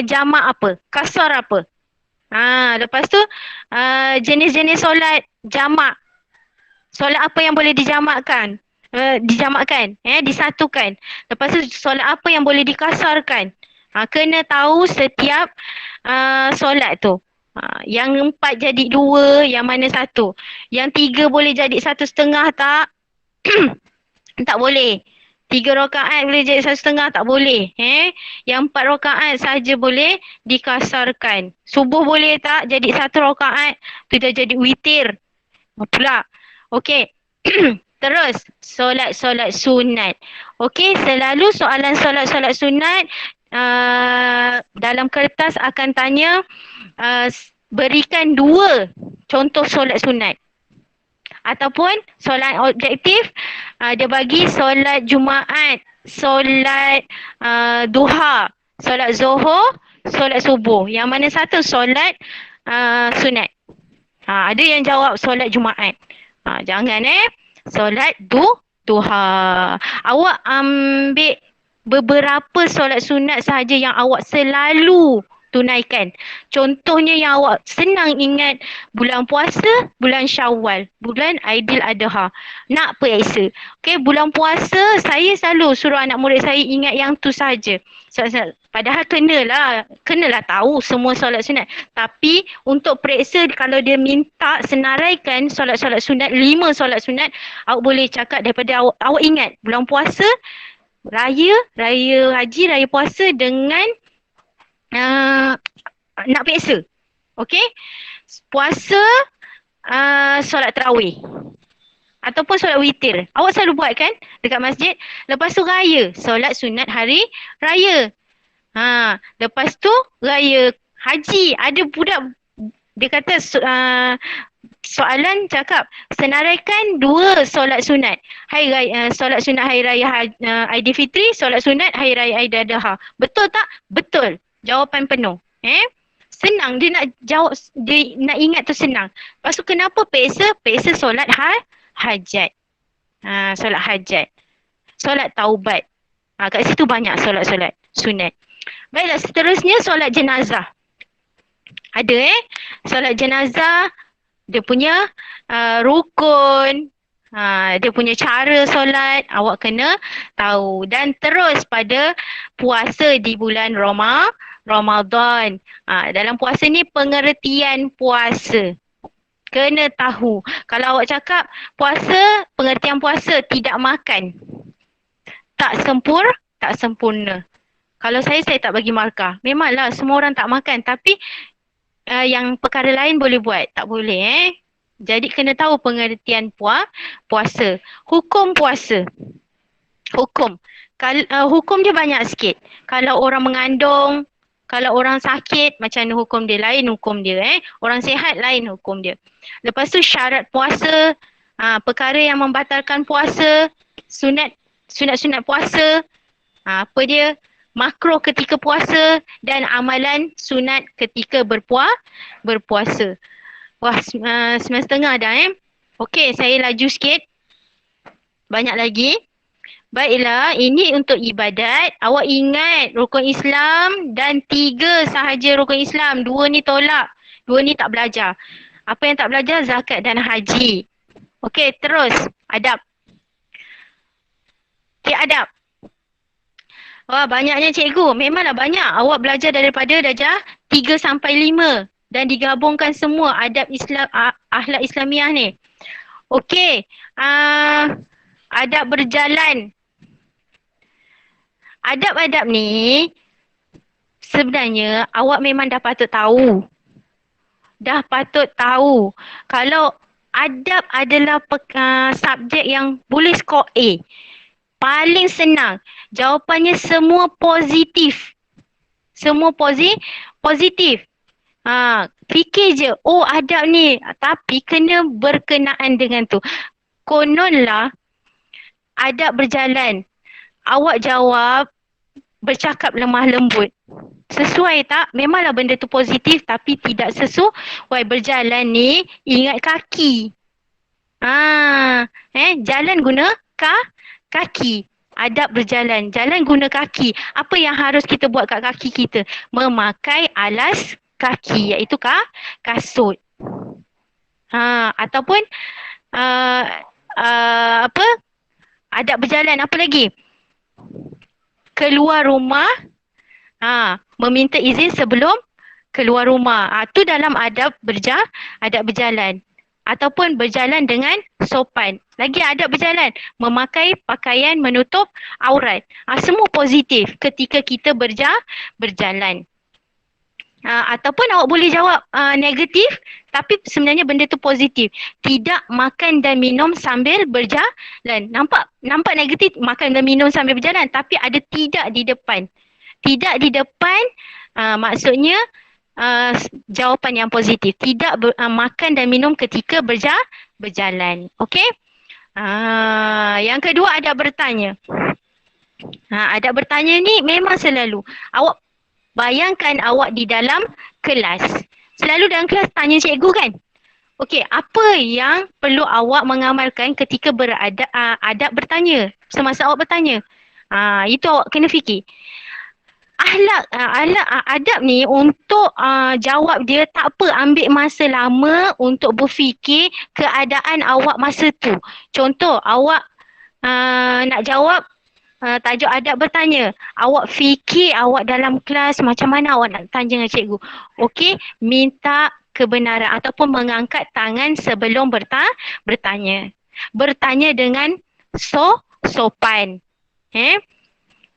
S1: jamak apa? Qasar apa? Lepas tu jenis-jenis solat jamak. Solat apa yang boleh dijamakkan? Disatukan. Lepas tu solat apa yang boleh dikasarkan? Kena tahu setiap solat tu. Yang 4 jadi 2, yang mana satu? Yang 3 boleh jadi 1.5 tak? Tak boleh. 3 rakaat boleh jadi 1.5, tak boleh. Yang 4 rakaat saja boleh dikasarkan. Subuh boleh tak jadi 1 rakaat? Tu dah jadi witir. Pula. Okey. Terus solat-solat sunat. Okey, selalu soalan solat-solat sunat dalam kertas akan tanya berikan 2 contoh solat sunat. Ataupun solat objektif, dia bagi solat Jumaat, solat duha, solat zuhur, solat subuh. Yang mana satu solat sunat. Ada yang jawab solat Jumaat. Jangan solat duha. Awak ambil beberapa solat sunat sahaja yang awak selalu tunaikan. Contohnya yang awak senang ingat, bulan puasa, bulan Syawal, bulan Aidiladha. Nak periksa. Okey, bulan puasa saya selalu suruh anak murid saya ingat yang tu saja. Padahal kenalah tahu semua solat sunat. Tapi untuk periksa, kalau dia minta senaraikan solat-solat sunat, 5 solat sunat, awak boleh cakap daripada awak ingat bulan puasa, raya haji, raya puasa dengan nak periksa. Okey? Puasa, solat tarawih. Ataupun solat witir. Awak selalu buat kan dekat masjid. Lepas tu raya, solat sunat hari raya. Lepas tu raya haji. Ada budak dia kata soalan cakap senaraikan 2 solat sunat. Hari raya, solat sunat hari raya Aidilfitri, solat sunat hari raya Aidiladha. Betul tak? Betul. Jawapan penuh. Senang dia nak jawab, dia nak ingat tu senang. Lepas tu kenapa periksa? Periksa solat hajat. Solat hajat. Solat taubat. Kat situ banyak solat-solat sunat. Baiklah, seterusnya solat jenazah. Ada solat jenazah, dia punya rukun, dia punya cara solat, awak kena tahu. Dan terus pada puasa di bulan Ramadan. Dalam puasa ni pengertian puasa. Kena tahu. Kalau awak cakap puasa, pengertian puasa tidak makan. Tak sempurna. Kalau saya tak bagi markah. Memanglah semua orang tak makan. Tapi yang perkara lain boleh buat. Tak boleh Jadi kena tahu pengertian puasa. Hukum puasa. Hukum. Hukum dia banyak sikit. Kalau orang mengandung, kalau orang sakit, macam mana hukum dia? Lain hukum dia. Orang sihat, lain hukum dia. Lepas tu syarat puasa, perkara yang membatalkan puasa, sunat-sunat puasa, apa dia? Makruh ketika puasa dan amalan sunat ketika berpuasa. Wah, 9.30 dah Okey, saya laju sikit. Banyak lagi. Baiklah, ini untuk ibadat. Awak ingat rukun Islam dan 3 sahaja rukun Islam. 2 ni tolak. 2 ni tak belajar. Apa yang tak belajar? Zakat dan haji. Okey, terus. Adab. Okey, adab. Wah, banyaknya cikgu. Memanglah banyak. Awak belajar daripada darjah 3 sampai 5 dan digabungkan semua adab Islam, akhlak Islamiah ni. Okey. Adab berjalan. Adab-adab ni sebenarnya awak memang dah patut tahu. Kalau adab adalah subjek yang boleh skor A. Paling senang. Jawapannya semua positif. Semua positif. Fikir je, adab ni. Tapi kena berkenaan dengan tu. Kononlah adab berjalan. Awak jawab bercakap lemah lembut. Sesuai tak? Memanglah benda tu positif tapi tidak sesuai. Berjalan ni ingat kaki. Jalan guna kaki. Adab berjalan. Jalan guna kaki. Apa yang harus kita buat kat kaki kita? Memakai alas kaki iaitu kasut. Ataupun apa? Adab berjalan apa lagi? Keluar rumah, meminta izin sebelum keluar rumah. Tu dalam adab berjalan. Ataupun berjalan dengan sopan. Lagi adab berjalan, memakai pakaian menutup aurat. Semua positif ketika kita berjalan. Ataupun awak boleh jawab negatif tapi sebenarnya benda tu positif. Tidak makan dan minum sambil berjalan. Nampak negatif makan dan minum sambil berjalan tapi ada tidak di depan. Tidak di depan maksudnya jawapan yang positif. Tidak makan dan minum ketika berjalan. Okey? Yang kedua adab bertanya. Adab bertanya ni memang selalu. Awak bayangkan awak di dalam kelas. Selalu dalam kelas tanya cikgu kan? Okey, apa yang perlu awak mengamalkan ketika adab bertanya? Semasa awak bertanya. Itu awak kena fikir. Adab ni untuk jawab dia tak apa, ambil masa lama untuk berfikir keadaan awak masa tu. Contoh awak nak jawab tajuk adab bertanya. Awak fikir awak dalam kelas macam mana awak nak tanya dengan cikgu. Okey, minta kebenaran ataupun mengangkat tangan sebelum bertanya. Bertanya dengan sopan.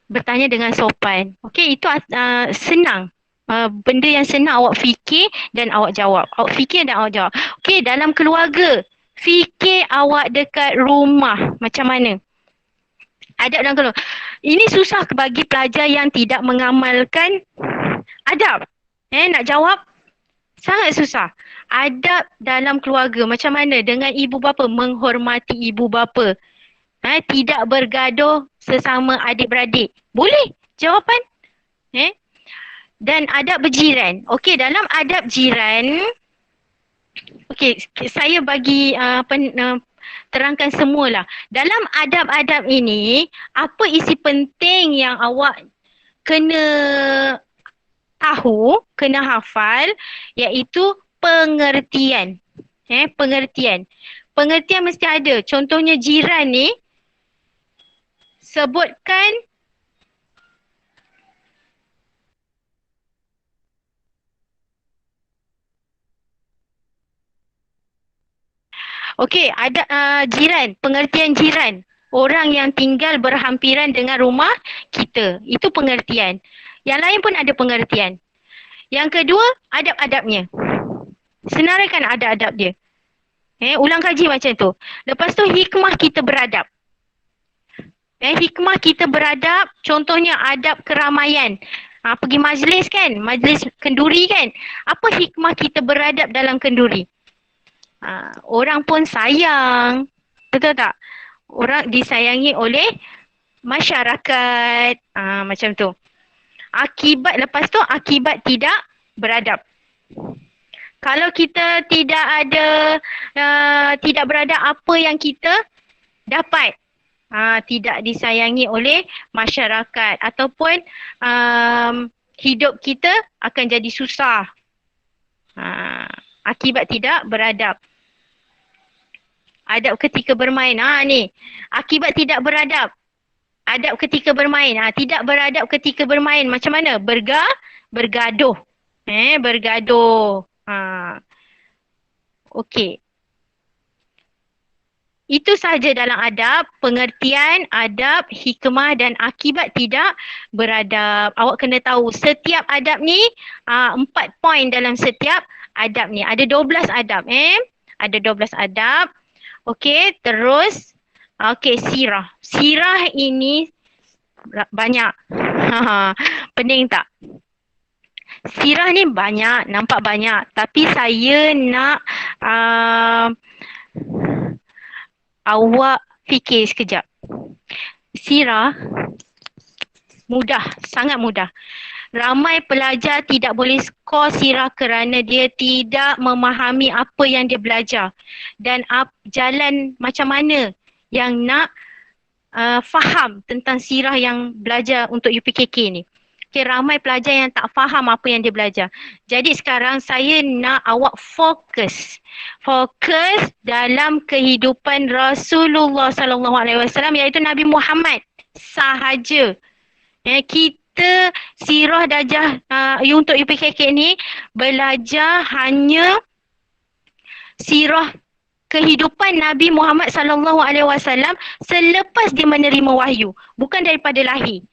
S1: Bertanya dengan sopan. Okey, itu senang. Benda yang senang awak fikir dan awak jawab. Awak fikir dan awak jawab. Okey, dalam keluarga, fikir awak dekat rumah macam mana? Adab dalam keluarga. Ini susah bagi pelajar yang tidak mengamalkan adab. Nak jawab sangat susah. Adab dalam keluarga macam mana? Dengan ibu bapa, menghormati ibu bapa. Tidak bergaduh sesama adik-beradik. Boleh jawapan. Dan adab berjiran. Okey, dalam adab jiran, okey, saya bagi terangkan semualah. Dalam adab-adab ini, apa isi penting yang awak kena tahu, kena hafal, iaitu pengertian. Pengertian. Pengertian mesti ada. Contohnya jiran ni, sebutkan okey, ada jiran, pengertian jiran. Orang yang tinggal berhampiran dengan rumah kita. Itu pengertian. Yang lain pun ada pengertian. Yang kedua, adab-adabnya. Senaraikan adab-adab dia. Ulang kaji macam tu. Lepas tu hikmah kita beradab. Hikmah kita beradab, contohnya adab keramaian. Pergi majlis kan, majlis kenduri kan. Apa hikmah kita beradab dalam kenduri? Orang pun sayang. Betul tak? Orang disayangi oleh masyarakat. Macam tu. Lepas tu akibat tidak beradab. Kalau kita tidak beradab, apa yang kita dapat? Tidak disayangi oleh masyarakat ataupun hidup kita akan jadi susah. Akibat tidak beradab. Adab ketika bermain. Ni. Akibat tidak beradab. Adab ketika bermain. Tidak beradab ketika bermain. Macam mana? Bergaduh. Bergaduh. Okey. Itu sahaja dalam adab, pengertian, adab, hikmah dan akibat tidak beradab. Awak kena tahu setiap adab ni 4 poin dalam setiap adab ni. Ada 12 adab. Ada 12 adab. Okey, terus sirah. Sirah ini banyak. Pening tak? Sirah ni banyak, nampak banyak. Tapi saya nak awak fikir sekejap. Sirah mudah, sangat mudah. Ramai pelajar tidak boleh skor sirah kerana dia tidak memahami apa yang dia belajar. Dan jalan macam mana yang nak faham tentang sirah yang belajar untuk UPKK ni. Okay, ramai pelajar yang tak faham apa yang dia belajar. Jadi sekarang saya nak awak fokus dalam kehidupan Rasulullah sallallahu alaihi wasallam, iaitu Nabi Muhammad sahaja. Kita sirah darjah untuk UPKK ni belajar hanya sirah kehidupan Nabi Muhammad sallallahu alaihi wasallam selepas dia menerima wahyu, bukan daripada lahir.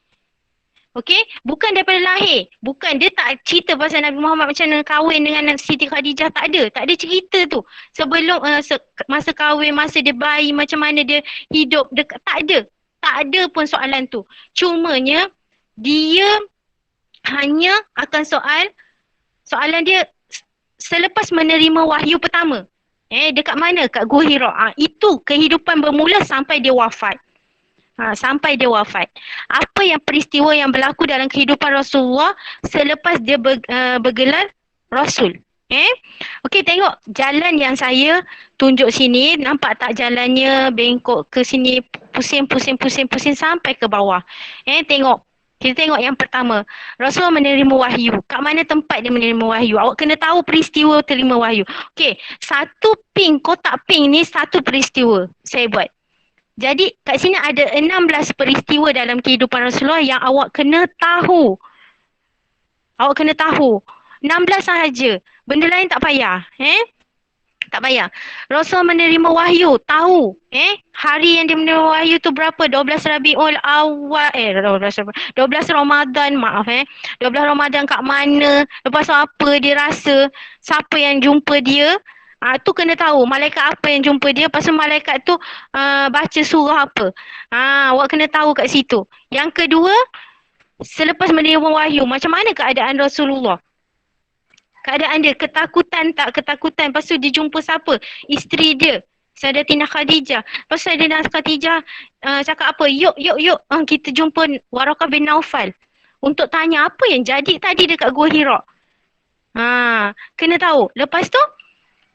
S1: Okey, bukan daripada lahir. Bukan, dia tak cerita pasal Nabi Muhammad macam mana kahwin dengan Siti Khadijah, tak ada cerita tu. Sebelum masa kahwin, masa dia bayi, macam mana dia hidup dekat, tak ada pun soalan tu. Cumanya dia hanya akan soalan dia selepas menerima wahyu pertama. Dekat mana? Kat Gua Hira. Itu kehidupan bermula sampai dia wafat. Sampai dia wafat. Apa yang peristiwa yang berlaku dalam kehidupan Rasulullah selepas dia bergelar Rasul. Okey, tengok jalan yang saya tunjuk sini. Nampak tak jalannya bengkok ke sini, pusing sampai ke bawah. Tengok. Kita tengok yang pertama. Rasulullah menerima wahyu. Kat mana tempat dia menerima wahyu? Awak kena tahu peristiwa terima wahyu. Okey, kotak pink ni satu peristiwa saya buat. Jadi kat sini ada 16 peristiwa dalam kehidupan Rasulullah yang awak kena tahu. Awak kena tahu. 16 sahaja. Benda lain tak payah. Tak payah. Rasul menerima wahyu, tahu. Hari yang dia menerima wahyu tu berapa? 12 Rabiul Awal. 12 Ramadan, maaf 12 Ramadan kat mana? Lepas tu apa dia rasa? Siapa yang jumpa dia? Tu kena tahu malaikat apa yang jumpa dia, pasal malaikat tu baca surah apa. Awak kena tahu kat situ. Yang kedua, selepas menerima wahyu, macam mana keadaan Rasulullah? Keadaan dia, ketakutan tak ketakutan? Lepas tu dia jumpa siapa? Isteri dia, Sayyidatina Khadijah. Lepas tu Sayyidatina Khadijah cakap apa? Yuk, kita jumpa Waraqah bin Naufal untuk tanya apa yang jadi tadi dekat Gua Hira. Kena tahu. Lepas tu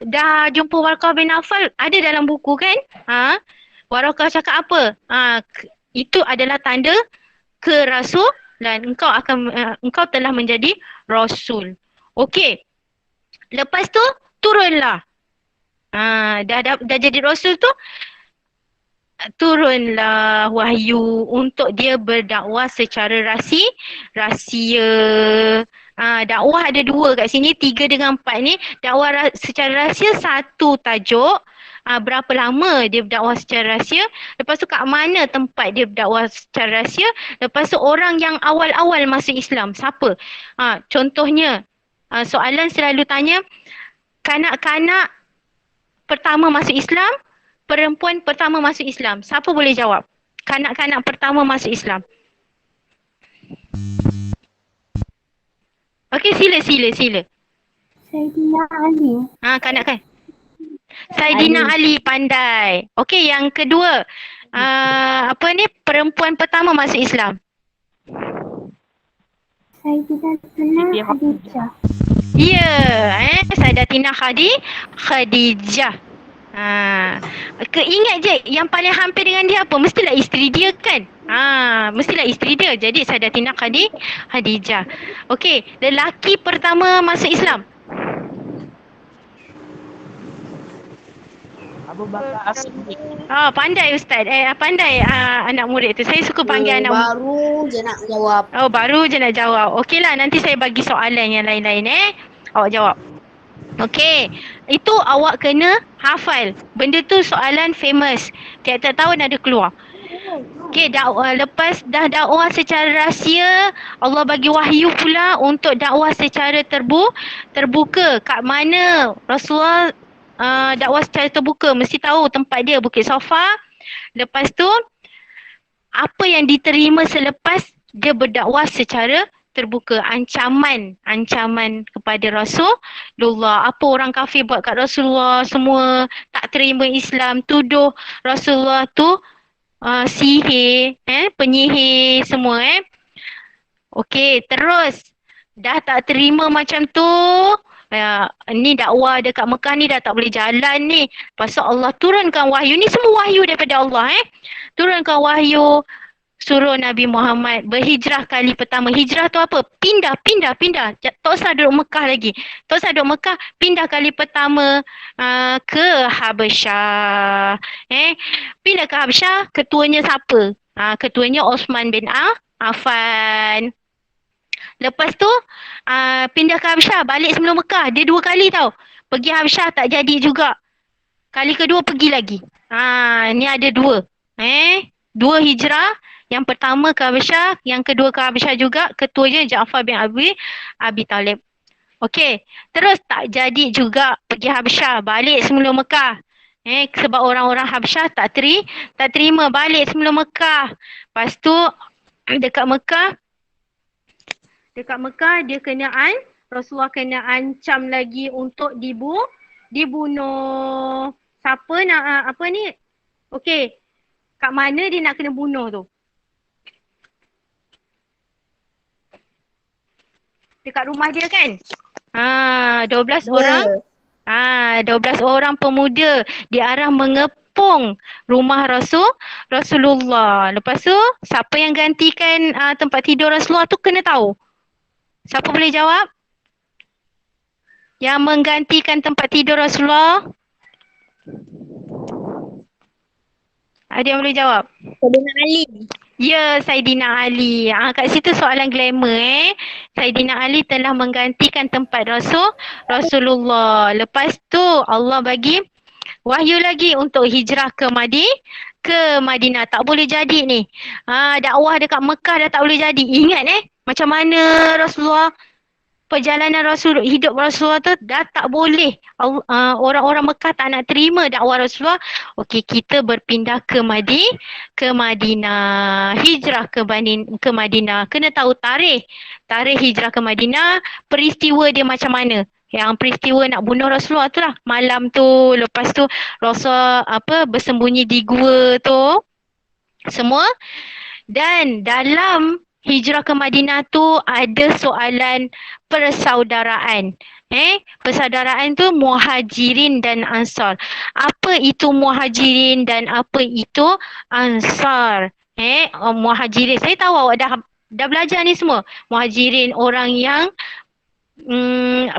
S1: dah jumpa Waraqah bin Naufal, ada dalam buku kan? Waraqah cakap apa? Itu adalah tanda kerasulan. Engkau telah menjadi rasul. Okey. Lepas tu turunlah. Dah jadi rasul tu, turunlah wahyu untuk dia berdakwah secara rahsia. Dakwah ada 2 kat sini, 3 dengan 4 ni. Dakwah secara rahsia satu tajuk. Berapa lama dia berdakwah secara rahsia. Lepas tu kat mana tempat dia berdakwah secara rahsia. Lepas tu orang yang awal-awal masuk Islam, siapa? Contohnya, soalan selalu tanya, kanak-kanak pertama masuk Islam, perempuan pertama masuk Islam. Siapa boleh jawab? Kanak-kanak pertama masuk Islam. Okey, sila.
S3: Saidina Ali.
S1: Kanak-kanak. Saidina Ali pandai. Okey, yang kedua. Perempuan pertama masuk Islam.
S3: Sayyidatina Khadijah.
S1: Ya, Sayyidatina Khadijah. Ingat je yang paling hampir dengan dia apa? Mestilah isteri dia kan? Mestilah isteri dia. Jadi Sayyidatina Khadijah. Okey, lelaki pertama masuk Islam.
S2: Abu Bakar As-Siddiq.
S1: Pandai Ustaz. Pandai anak murid tu. Saya suka panggil anak murid.
S4: Baru je nak jawab.
S1: Baru je nak jawab. Okeylah, nanti saya bagi soalan yang lain-lain awak jawab. Okey. Itu awak kena hafal. Benda tu soalan famous. Tiap-tiap tahun ada keluar. Okey, lepas dah dakwah secara rahsia, Allah bagi wahyu pula untuk dakwah secara terbuka. Kat mana Rasulullah dakwah secara terbuka? Mesti tahu tempat dia, Bukit Safa. Lepas tu, apa yang diterima selepas dia berdakwah secara terbuka? Ancaman kepada Rasulullah. Apa orang kafir buat kat Rasulullah, semua tak terima Islam, tuduh Rasulullah tu sihir, penyihir semua. Okey, terus. Dah tak terima macam tu. Ni dakwah dekat Mekah ni dah tak boleh jalan ni. Pasal Allah turunkan wahyu. Ni semua wahyu daripada Allah Turunkan wahyu. Suruh Nabi Muhammad berhijrah kali pertama. Hijrah tu apa? Pindah. Tak usah duduk Mekah lagi. Tak usah duduk Mekah. Pindah kali pertama ke Habasyah. Pindah ke Habasyah. Ketuanya siapa? Ketuanya Osman bin Affan. Lepas tu pindah ke Habasyah. Balik sebelum Mekah. Dia 2 kali tau. Pergi Habasyah tak jadi juga. Kali kedua pergi lagi. Ni ada 2. 2 hijrah. Yang pertama ke Habasyah, yang kedua ke Habasyah juga. Ketuanya Ja'far bin Abi Talib. Okey, terus tak jadi juga pergi Habasyah. Balik sebelum Mekah. Sebab orang-orang Habasyah tak terima balik sebelum Mekah. Lepas tu dekat Mekah dia Rasulullah kena ancam lagi untuk dibunuh. Siapa nak apa ni? Okey. Kat mana dia nak kena bunuh tu? Dekat rumah dia kan? 12 orang. 12 orang pemuda diarah mengepung rumah Rasulullah. Lepas tu siapa yang gantikan tempat tidur Rasulullah tu kena tahu. Siapa boleh jawab? Yang menggantikan tempat tidur Rasulullah? Ada yang boleh jawab?
S4: Saidina Ali.
S1: Ya, Saidina Ali. Kat situ soalan glamour Saidina Ali telah menggantikan tempat Rasulullah. Lepas tu Allah bagi wahyu lagi untuk hijrah ke Madinah. Tak boleh jadi ni. Dakwah dekat Mekah dah tak boleh jadi. Ingat macam mana Rasulullah, perjalanan hidup Rasulullah tu dah tak boleh. Orang-orang Mekah tak nak terima dakwah Rasulullah. Okey, kita berpindah ke Madinah. Hijrah ke Madinah. Kena tahu tarikh hijrah ke Madinah, peristiwa dia macam mana. Yang peristiwa nak bunuh Rasulullah tu lah. Malam tu, lepas tu Rasul bersembunyi di gua tu. Semua. Dan dalam hijrah ke Madinah tu ada soalan persaudaraan. Persaudaraan tu Muhajirin dan Ansar. Apa itu Muhajirin dan apa itu Ansar? Muhajirin, saya tahu awak dah belajar ni semua. Muhajirin orang yang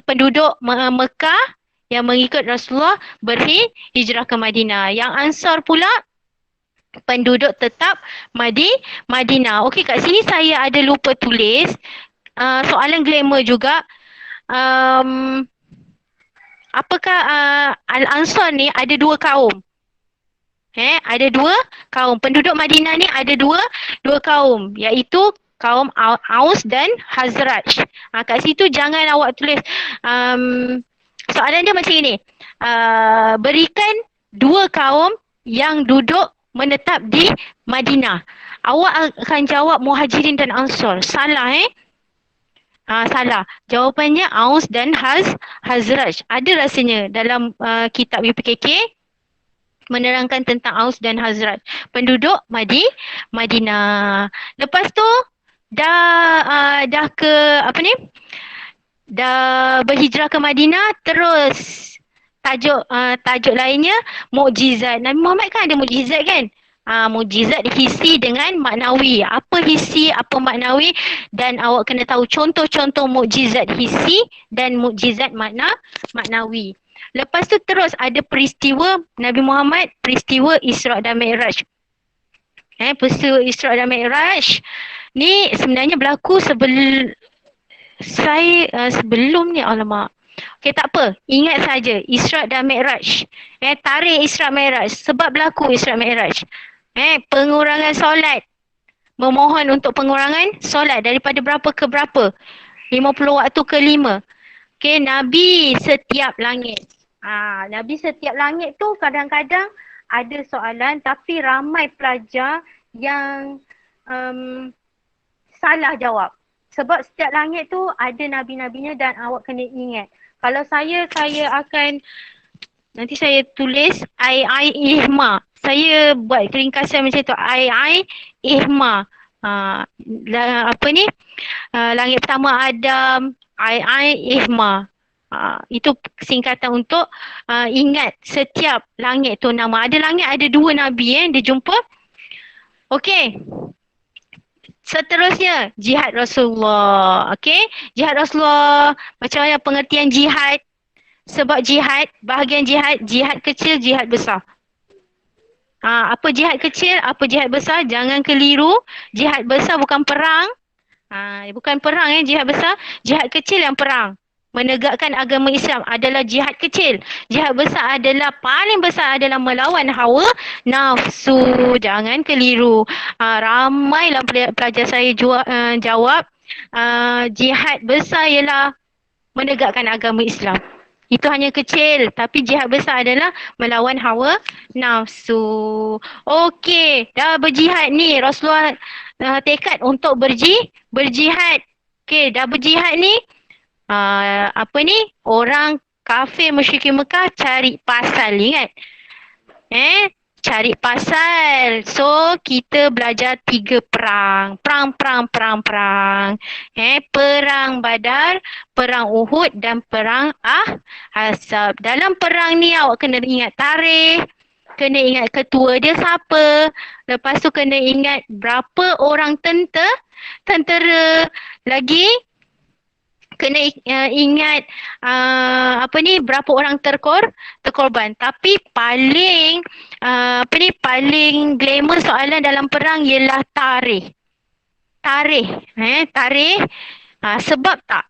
S1: penduduk Mekah yang mengikut Rasulullah berhijrah ke Madinah. Yang Ansar pula penduduk tetap Madinah. Okey, kat sini saya ada lupa tulis soalan glamour juga. Apakah Al-Ansar ni ada 2 kaum? Ada 2 kaum. Penduduk Madinah ni ada 2 kaum, iaitu kaum Aus dan Hazraj. Kat situ jangan awak tulis. Soalan dia macam ini. Berikan 2 kaum yang duduk menetap di Madinah. Awak akan jawab Muhajirin dan Ansar. Salah salah. Jawapannya Aus dan Hazraj. Ada rasanya dalam kitab UPKK menerangkan tentang Aus dan Hazraj. Penduduk Madinah. Lepas tu dah ke dah berhijrah ke Madinah, terus tajuk lainnya mukjizat. Nabi Muhammad kan ada mukjizat kan? Mukjizat hisi dengan maknawi. Apa hisi, apa maknawi, dan awak kena tahu contoh-contoh mukjizat hisi dan mukjizat maknawi. Lepas tu terus ada peristiwa Nabi Muhammad, peristiwa Isra' dan Mi'raj. Peristiwa Isra' dan Mi'raj ni sebenarnya berlaku sebelum ni, alamak. Okey, tak apa. Ingat saja Isra' dan Mi'raj. Tarikh Isra' Mi'raj. Sebab berlaku Isra' Mi'raj. Pengurangan solat. Memohon untuk pengurangan solat daripada berapa ke berapa? 50 waktu ke 5. Okey, Nabi setiap langit. Nabi setiap langit tu kadang-kadang ada soalan, tapi ramai pelajar yang salah jawab. Sebab setiap langit tu ada nabi-nabinya dan awak kena ingat. Kalau saya akan, nanti saya tulis I ihma. Saya buat ringkasan macam tu, I ihma. Langit pertama Adam, Ihma. Itu singkatan untuk ingat setiap langit tu nama. Ada langit ada 2 Nabi dia jumpa. Okey. Seterusnya jihad Rasulullah. Okey. Jihad Rasulullah. Macam mana pengertian jihad? Sebab jihad, bahagian jihad kecil, jihad besar. Apa jihad kecil, apa jihad besar? Jangan keliru. Jihad besar bukan perang. Bukan perang jihad besar. Jihad kecil yang perang. Menegakkan agama Islam adalah jihad kecil. Jihad besar adalah paling besar adalah melawan hawa nafsu. Jangan keliru. Ramailah pelajar saya jawab jihad besar ialah menegakkan agama Islam. Itu hanya kecil, tapi jihad besar adalah melawan hawa nafsu. Okey, dah berjihad ni. Rasulullah tekad untuk berjihad. Okey, dah berjihad ni. Orang kafir musyrikin Mekah cari pasal, ingat? Cari pasal. So, kita belajar 3 perang. Perang. Perang Badar, perang Uhud dan perang Ahzab. Dalam perang ni awak kena ingat tarikh, kena ingat ketua dia siapa. Lepas tu kena ingat berapa orang tentera. Lagi kena ingat berapa orang terkorban. Tapi paling paling glamour soalan dalam perang ialah tarikh. Sebab tak?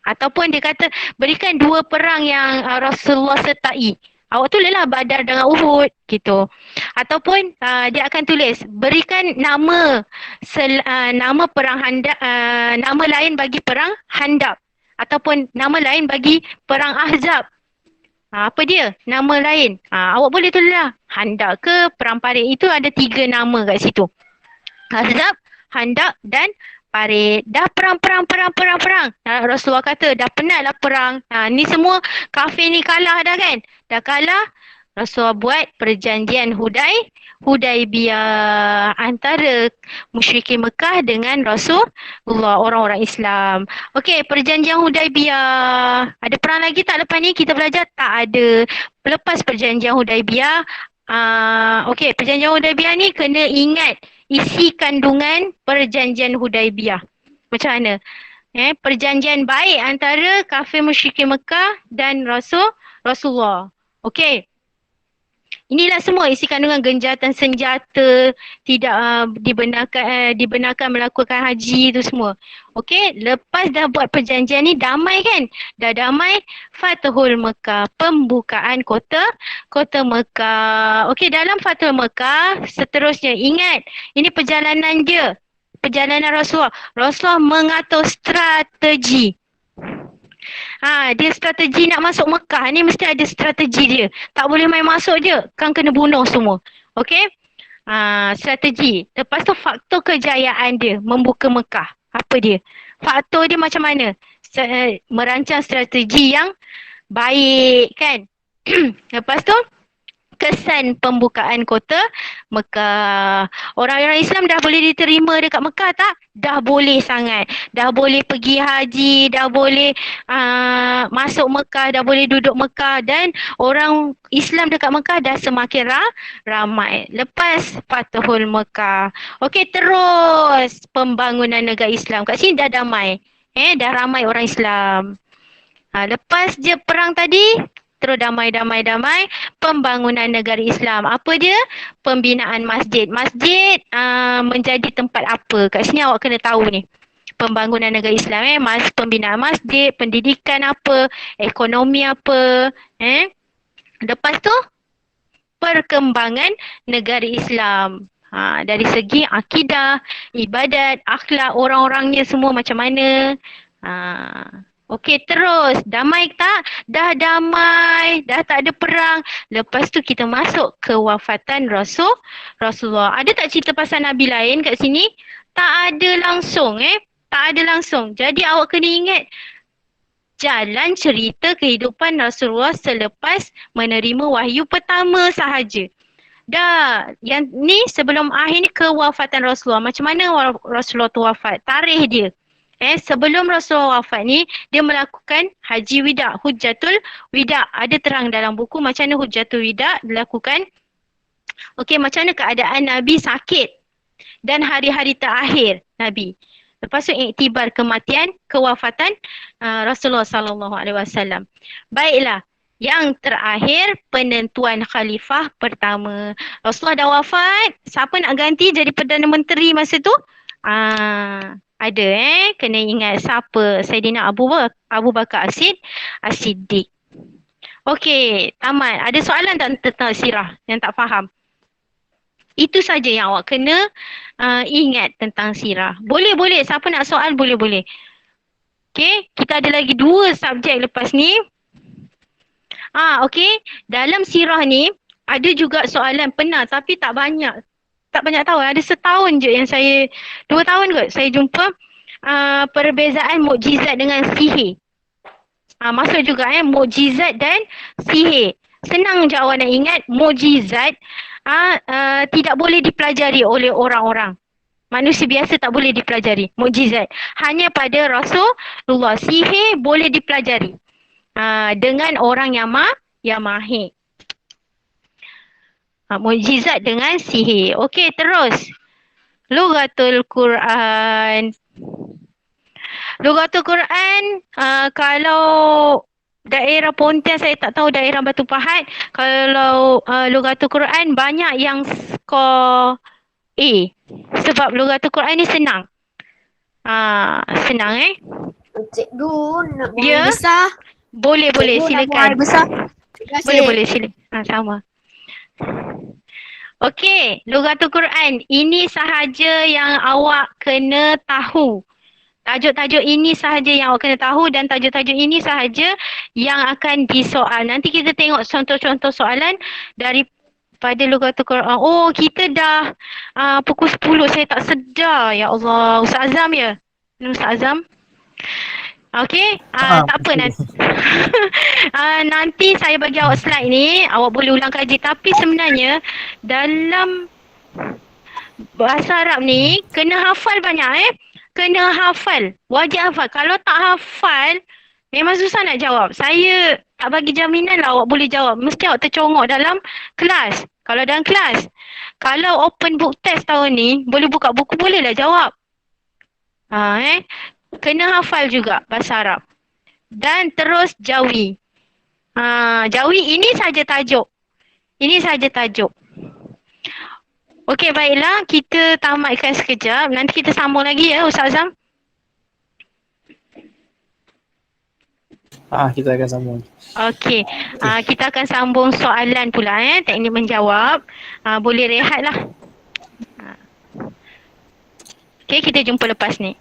S1: Ataupun dia kata berikan 2 perang yang Rasulullah sertai. Awak tulislah Badar dengan Uhud gitu. Ataupun dia akan tulis berikan nama perang Handaq, nama lain bagi perang Handaq ataupun nama lain bagi perang Ahzab. Apa dia? Nama lain. Awak boleh tulislah Handaq ke perang Parit. Itu ada 3 nama kat situ. Ahzab, Handaq dan Parit. Dah perang. Rasulullah kata dah penatlah perang. Ni semua kafir ni kalah dah kan? Dah kalah. Rasulullah buat perjanjian Hudaibiyah antara musyrikin Mekah dengan Rasulullah, orang-orang Islam. Okey, perjanjian Hudaibiyah. Ada perang lagi tak lepas ni kita belajar? Tak ada. Lepas perjanjian Hudaibiyah, okey, perjanjian Hudaibiyah ni kena ingat isi kandungan perjanjian Hudaibiyah. Macam mana? Perjanjian baik antara kafir musyrikin Mekah dan Rasulullah. Okey. Inilah semua isi kandungan genjatan senjata, tidak dibenarkan melakukan haji itu semua. Okey, lepas dah buat perjanjian ni damai kan? Dah damai, Fathul Mekah, pembukaan kota Mekah. Okey, dalam Fathul Mekah seterusnya ingat, ini perjalanan dia. Perjalanan Rasulullah. Rasulullah mengatur strategi. Dia strategi nak masuk Mekah ni mesti ada strategi dia. Tak boleh main masuk je, kan kena bunuh semua. Okey? Strategi. Lepas tu faktor kejayaan dia membuka Mekah. Apa dia? Faktor dia macam mana? Merancang strategi yang baik kan? Lepas tu kesan pembukaan kota Mekah. Orang-orang Islam dah boleh diterima dekat Mekah tak? Dah boleh sangat. Dah boleh pergi haji, dah boleh masuk Mekah, dah boleh duduk Mekah dan orang Islam dekat Mekah dah semakin ramai. Lepas Fathul Mekah. Okey, terus pembangunan negara Islam. Kat sini dah damai. Dah ramai orang Islam. Lepas je perang tadi, terus damai, pembangunan negara Islam. Apa dia? Pembinaan masjid. Masjid menjadi tempat apa? Kat sini awak kena tahu ni. Pembangunan negara Islam, pembinaan masjid, pendidikan apa, ekonomi apa, Lepas tu, perkembangan negara Islam. Dari segi akidah, ibadat, akhlak, orang-orangnya semua macam mana. Okey, terus damai tak? Dah damai, dah tak ada perang. Lepas tu kita masuk ke wafatan Rasulullah. Ada tak cerita pasal Nabi lain kat sini? Tak ada langsung Tak ada langsung. Jadi awak kena ingat jalan cerita kehidupan Rasulullah selepas menerima wahyu pertama sahaja. Dah, yang ni sebelum akhir ni kewafatan Rasulullah. Macam mana Rasulullah tu wafat? Tarikh dia. Sebelum Rasulullah wafat ni, dia melakukan haji wida, hujjatul wida. Ada terang dalam buku macam mana hujjatul wida dilakukan. Okey, macam mana keadaan Nabi sakit dan hari-hari terakhir Nabi. Lepas tu iktibar kematian, kewafatan Rasulullah sallallahu alaihi wasallam. Baiklah, yang terakhir penentuan khalifah pertama. Rasulullah dah wafat, siapa nak ganti jadi Perdana Menteri masa tu? Ada kena ingat siapa? Saidina Abu Bakar As-Siddiq. Okey, tamat. Ada soalan tak tentang sirah yang tak faham? Itu saja yang awak kena ingat tentang sirah. Boleh. Siapa nak soal boleh. Okey, kita ada lagi 2 subjek lepas ni. Okey, dalam sirah ni ada juga soalan pernah tapi tak banyak. Tak banyak tahu. Ada setahun je yang saya, 2 tahun kot saya jumpa perbezaan mukjizat dengan sihir. Masuk juga mukjizat dan sihir. Senang je awak nak ingat, mukjizat tidak boleh dipelajari oleh orang-orang. Manusia biasa tak boleh dipelajari mukjizat. Hanya pada Rasulullah. Sihir boleh dipelajari dengan orang yang mahir. Mukjizat dengan sihir. Okey, terus. Lughatul Quran. Lughatul Quran, kalau daerah Pontian saya tak tahu, daerah Batu Pahat, kalau Lughatul Quran banyak yang skor A. Sebab Lughatul Quran ni senang. Senang
S4: Cikgu nak buang
S1: Ya.
S4: air besar.
S1: Boleh
S4: Cikgu nak buang
S1: silakan.
S4: air besar. Terima kasih.
S1: Boleh silakan. Sama. Okey, Lughatul Quran. Ini sahaja yang awak kena tahu. Tajuk-tajuk ini sahaja yang awak kena tahu dan tajuk-tajuk ini sahaja yang akan disoal. Nanti kita tengok contoh-contoh soalan daripada Lughatul Quran. Oh, kita dah pukul 10. Saya tak sedar. Ya Allah. Ustaz Azam ya? Ustaz Azam? Okey, tak apa nanti. Nanti saya bagi awak slide ni, awak boleh ulang kaji. Tapi sebenarnya dalam bahasa Arab ni kena hafal banyak Kena hafal, wajib hafal. Kalau tak hafal, memang susah nak jawab. Saya tak bagi jaminan lah awak boleh jawab. Mesti awak tercongok dalam kelas. Kalau dalam kelas, kalau open book test tahun ni, boleh buka buku, bolehlah jawab. Kena hafal juga bahasa Arab. Dan terus Jawi. Jawi ini saja tajuk. Ini saja tajuk. Okey, baiklah. Kita tamatkan sekejap. Nanti kita sambung lagi ya, Ustaz Azam.
S2: Kita akan sambung.
S1: Okey. Kita akan sambung soalan pula teknik menjawab. Boleh rehatlah. Okey, kita jumpa lepas ni.